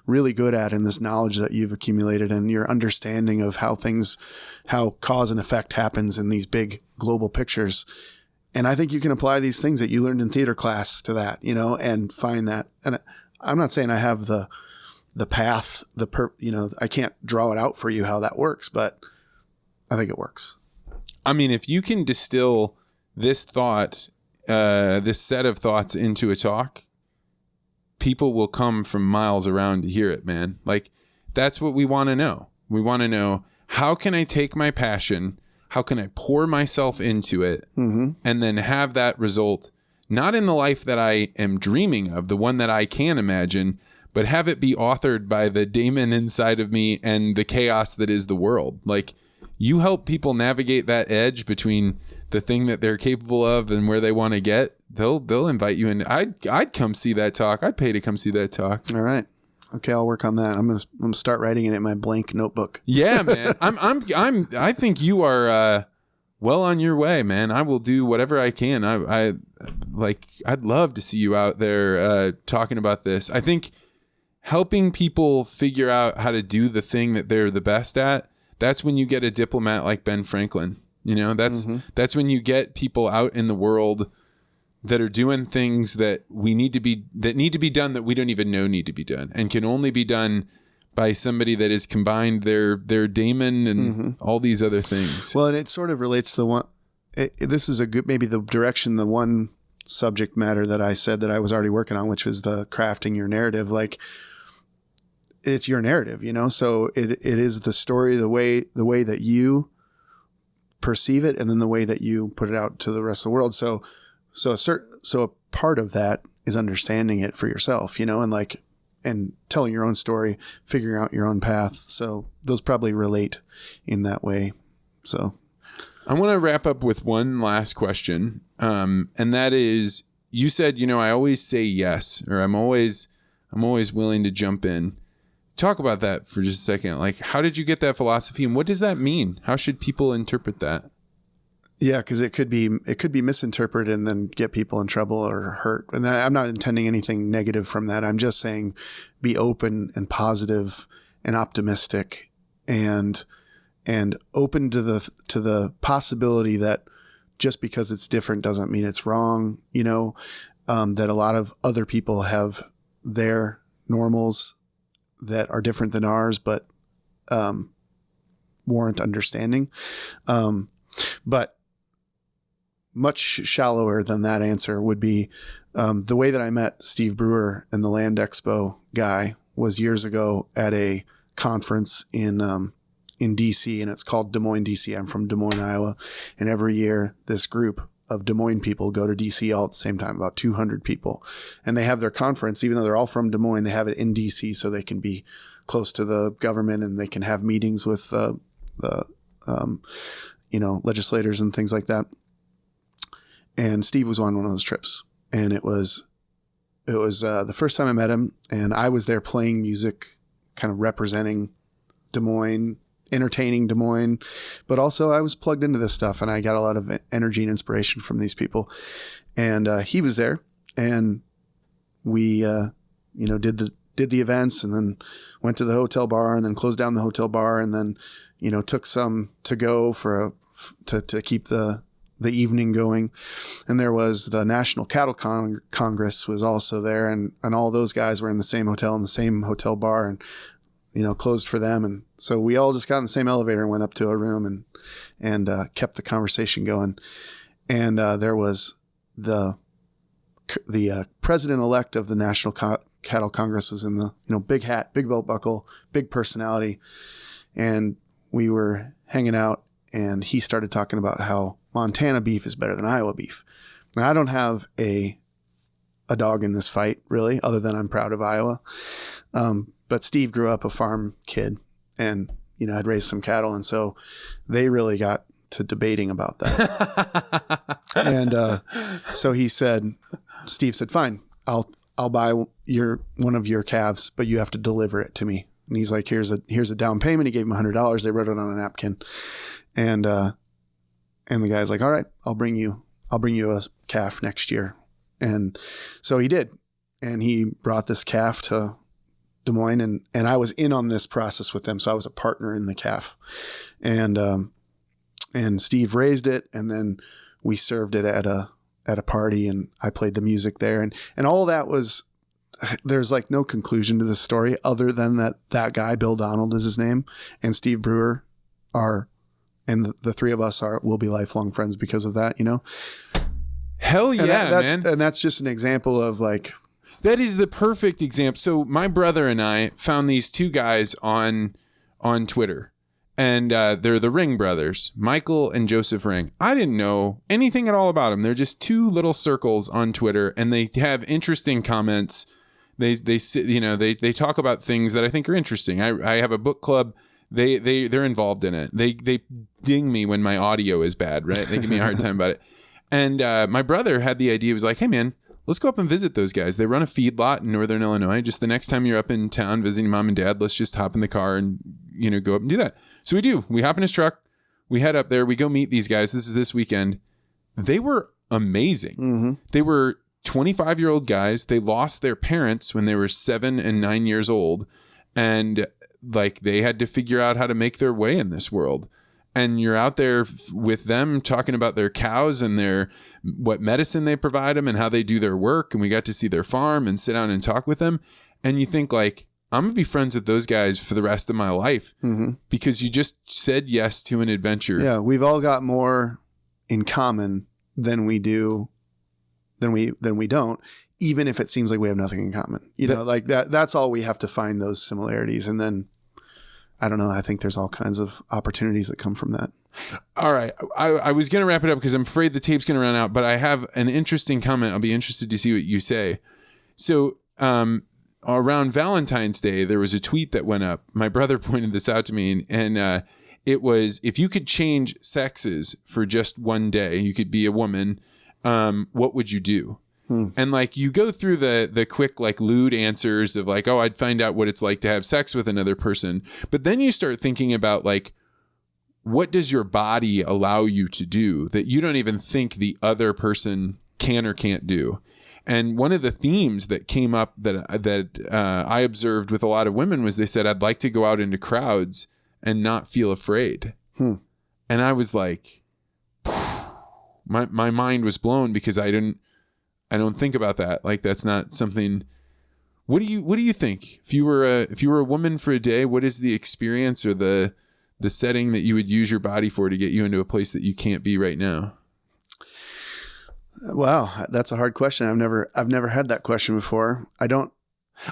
really good at in this knowledge that you've accumulated and your understanding of how cause and effect happens in these big global pictures. And I think you can apply these things that you learned in theater class to that, and find that. And I'm not saying I have the path, I can't draw it out for you how that works, but I think it works. I mean, if you can distill this thought, this set of thoughts into a talk, people will come from miles around to hear it, man. Like, that's what we want to know. We want to know, how can I take my passion? How can I pour myself into it and then have that result, not in the life that I am dreaming of, the one that I can imagine, but have it be authored by the daemon inside of me and the chaos that is the world. Like, you help people navigate that edge between the thing that they're capable of and where they want to get. They'll invite you in. I'd come see that talk. I'd pay to come see that talk. All right. Okay, I'll work on that. I'm gonna start writing it in my blank notebook. Yeah, man. I think you are well on your way, man. I will do whatever I can. I'd love to see you out there talking about this. I think helping people figure out how to do the thing that they're the best at, that's when you get a diplomat like Ben Franklin. That's when you get people out in the world that are doing things that need to be done that we don't even know need to be done and can only be done by somebody that has combined their daemon and all these other things. Well, and it sort of relates to the one. This is maybe the direction, the one subject matter that I said that I was already working on, which was the crafting your narrative. Like, it's your narrative, So it is the story, the way that you perceive it, and then the way that you put it out to the rest of the world. So a part of that is understanding it for yourself, and telling your own story, figuring out your own path. So those probably relate in that way. So I want to wrap up with one last question. And that is, you said, I always say yes, or I'm always willing to jump in. Talk about that for just a second. Like, how did you get that philosophy and what does that mean? How should people interpret that? Yeah, because it could be misinterpreted and then get people in trouble or hurt. And I'm not intending anything negative from that. I'm just saying be open and positive and optimistic and open to the possibility that just because it's different doesn't mean it's wrong. That a lot of other people have their normals that are different than ours, but warrant understanding. But much shallower than that answer would be the way that I met Steve Brewer and the Land Expo guy was years ago at a conference in in DC, and it's called Des Moines, DC. I'm from Des Moines, Iowa. And every year this group of Des Moines people go to DC all at the same time, about 200 people. And they have their conference, even though they're all from Des Moines, they have it in DC so they can be close to the government and they can have meetings with legislators and things like that. And Steve was on one of those trips, and it was the first time I met him, and I was there playing music, kind of representing Des Moines, entertaining Des Moines, but also I was plugged into this stuff, and I got a lot of energy and inspiration from these people. And he was there, and we did the events, and then went to the hotel bar, and then closed down the hotel bar, and then took some to go to keep the evening going. And there was the National Cattle Congress was also there, and all those guys were in the same hotel, in the same hotel bar, and closed for them. And so we all just got in the same elevator and went up to a room and kept the conversation going. And there was the president-elect of the National Cattle Congress was in the big hat, big belt buckle, big personality, and we were hanging out, and he started talking about how Montana beef is better than Iowa beef. Now, I don't have a dog in this fight, really, other than I'm proud of Iowa. But Steve grew up a farm kid, and I'd raised some cattle, and so they really got to debating about that. And so Steve said, "Fine, I'll buy one of your calves, but you have to deliver it to me." And he's like, here's a down payment. He gave him $100. They wrote it on a napkin. And the guy's like, "All right, I'll bring you a calf next year." And so he did. And he brought this calf to Des Moines, and I was in on this process with them. So I was a partner in the calf, and Steve raised it, and then we served it at a party, and I played the music there, and all that was, there's like no conclusion to this story other than that guy, Bill Donald is his name, and Steve Brewer and the three of us will be lifelong friends because of that, Hell yeah, man. And that's just an example of like, that is the perfect example. So my brother and I found these two guys on Twitter, and they're the Ring brothers, Michael and Joseph Ring. I didn't know anything at all about them. They're just two little circles on Twitter, and they have interesting comments. They talk about things that I think are interesting. I have a book club. They're involved in it. They ding me when my audio is bad, right? They give me a hard time about it. And my brother had the idea. He was like, "Hey man, let's go up and visit those guys. They run a feedlot in Northern Illinois. Just the next time you're up in town visiting mom and dad, let's just hop in the car and go up and do that." So we do. We hop in his truck. We head up there. We go meet these guys. This is this weekend. They were amazing. Mm-hmm. They were 25-year-old guys. They lost their parents when they were 7 and 9 years old, and like they had to figure out how to make their way in this world. And you're out there with them talking about their cows and what medicine they provide them and how they do their work. And we got to see their farm and sit down and talk with them. And you think like, I'm going to be friends with those guys for the rest of my life, mm-hmm. because you just said yes to an adventure. Yeah. We've all got more in common than we don't, even if it seems like we have nothing in common, like that's all we have to find, those similarities. And then I don't know. I think there's all kinds of opportunities that come from that. All right. I was going to wrap it up because I'm afraid the tape's going to run out, but I have an interesting comment. I'll be interested to see what you say. So around Valentine's Day, there was a tweet that went up. My brother pointed this out to me, and it was, if you could change sexes for just one day, you could be a woman, what would you do? And like you go through the quick like lewd answers of like, oh, I'd find out what it's like to have sex with another person. But then you start thinking about like, what does your body allow you to do that you don't even think the other person can or can't do? And one of the themes that came up that I observed with a lot of women was they said, I'd like to go out into crowds and not feel afraid. And I was like, my mind was blown because I don't think about that. Like that's not something. What do you think? If you were a woman for a day, what is the experience or the setting that you would use your body for to get you into a place that you can't be right now? Wow, that's a hard question. I've never had that question before.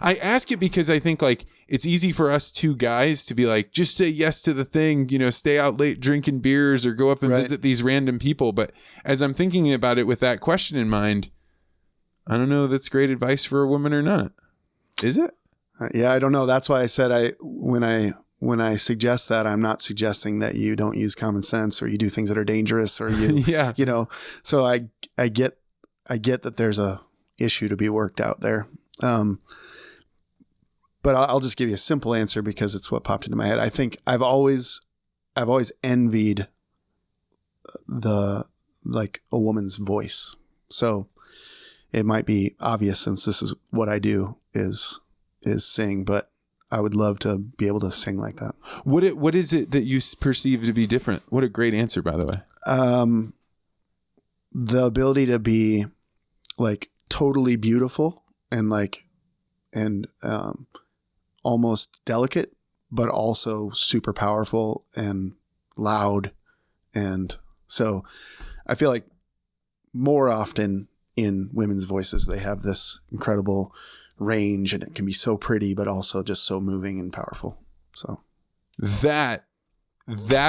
I ask it because I think like it's easy for us two guys to be like, just say yes to the thing, you know, stay out late drinking beers or go up and visit these random people. But as I'm thinking about it with that question in mind, I don't know if that's great advice for a woman or not. Is it? Yeah, I don't know. That's why I said when I suggest that, I'm not suggesting that you don't use common sense or you do things that are dangerous or you, you know, so I get that there's a issue to be worked out there. But I'll just give you a simple answer because it's what popped into my head. I think I've always envied a woman's voice. So it might be obvious since this is what I do is sing, but I would love to be able to sing like that. What is it that you perceive to be different? What a great answer, by the way. The ability to be like totally beautiful and almost delicate, but also super powerful and loud. And so I feel like more often in women's voices, they have this incredible range and it can be so pretty, but also just so moving and powerful. So that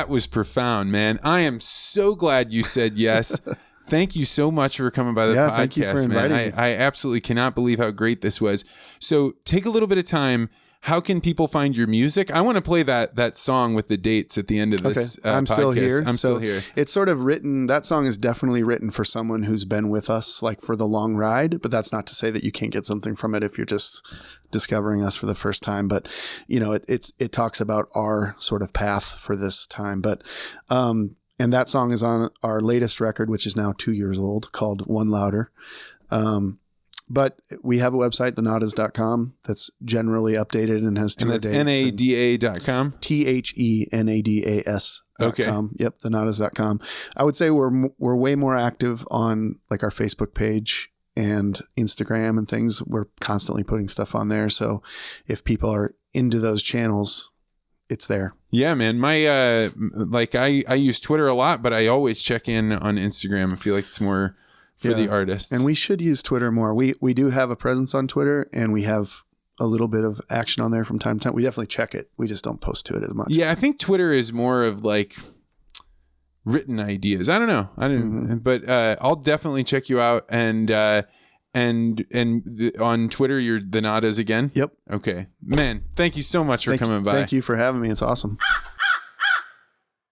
was profound, man. I am so glad you said yes. Thank you so much for coming by the podcast, thank you for inviting me. I absolutely cannot believe how great this was. So take a little bit of time. How can people find your music? I want to play that song with the dates at the end of this I'm podcast. still here. I'm still here. It's sort of written, that song is definitely written for someone who's been with us like for the long ride, but that's not to say that you can't get something from it if you're just discovering us for the first time. But, you know, it talks about our sort of path for this time. But, and that song is on our latest record, which is now 2 years old, called One Louder. But we have a website, thenadas.com, that's generally updated and has tour dates. And that's NADA.com? THENADAS.com. Okay. Yep, thenadas.com. I would say we're way more active on like our Facebook page and Instagram and things. We're constantly putting stuff on there. So if people are into those channels, it's there. Yeah, man. My I use Twitter a lot, but I always check in on Instagram. I feel like it's more for the artists. And we should use Twitter more. We do have a presence on Twitter and we have a little bit of action on there from time to time. We definitely check it. We just don't post to it as much. Yeah, I think Twitter is more of like written ideas. I don't know. But I'll definitely check you out. And on Twitter, you're the Nadas again? Yep. Okay. Man, thank you so much for coming by. Thank you for having me. It's awesome.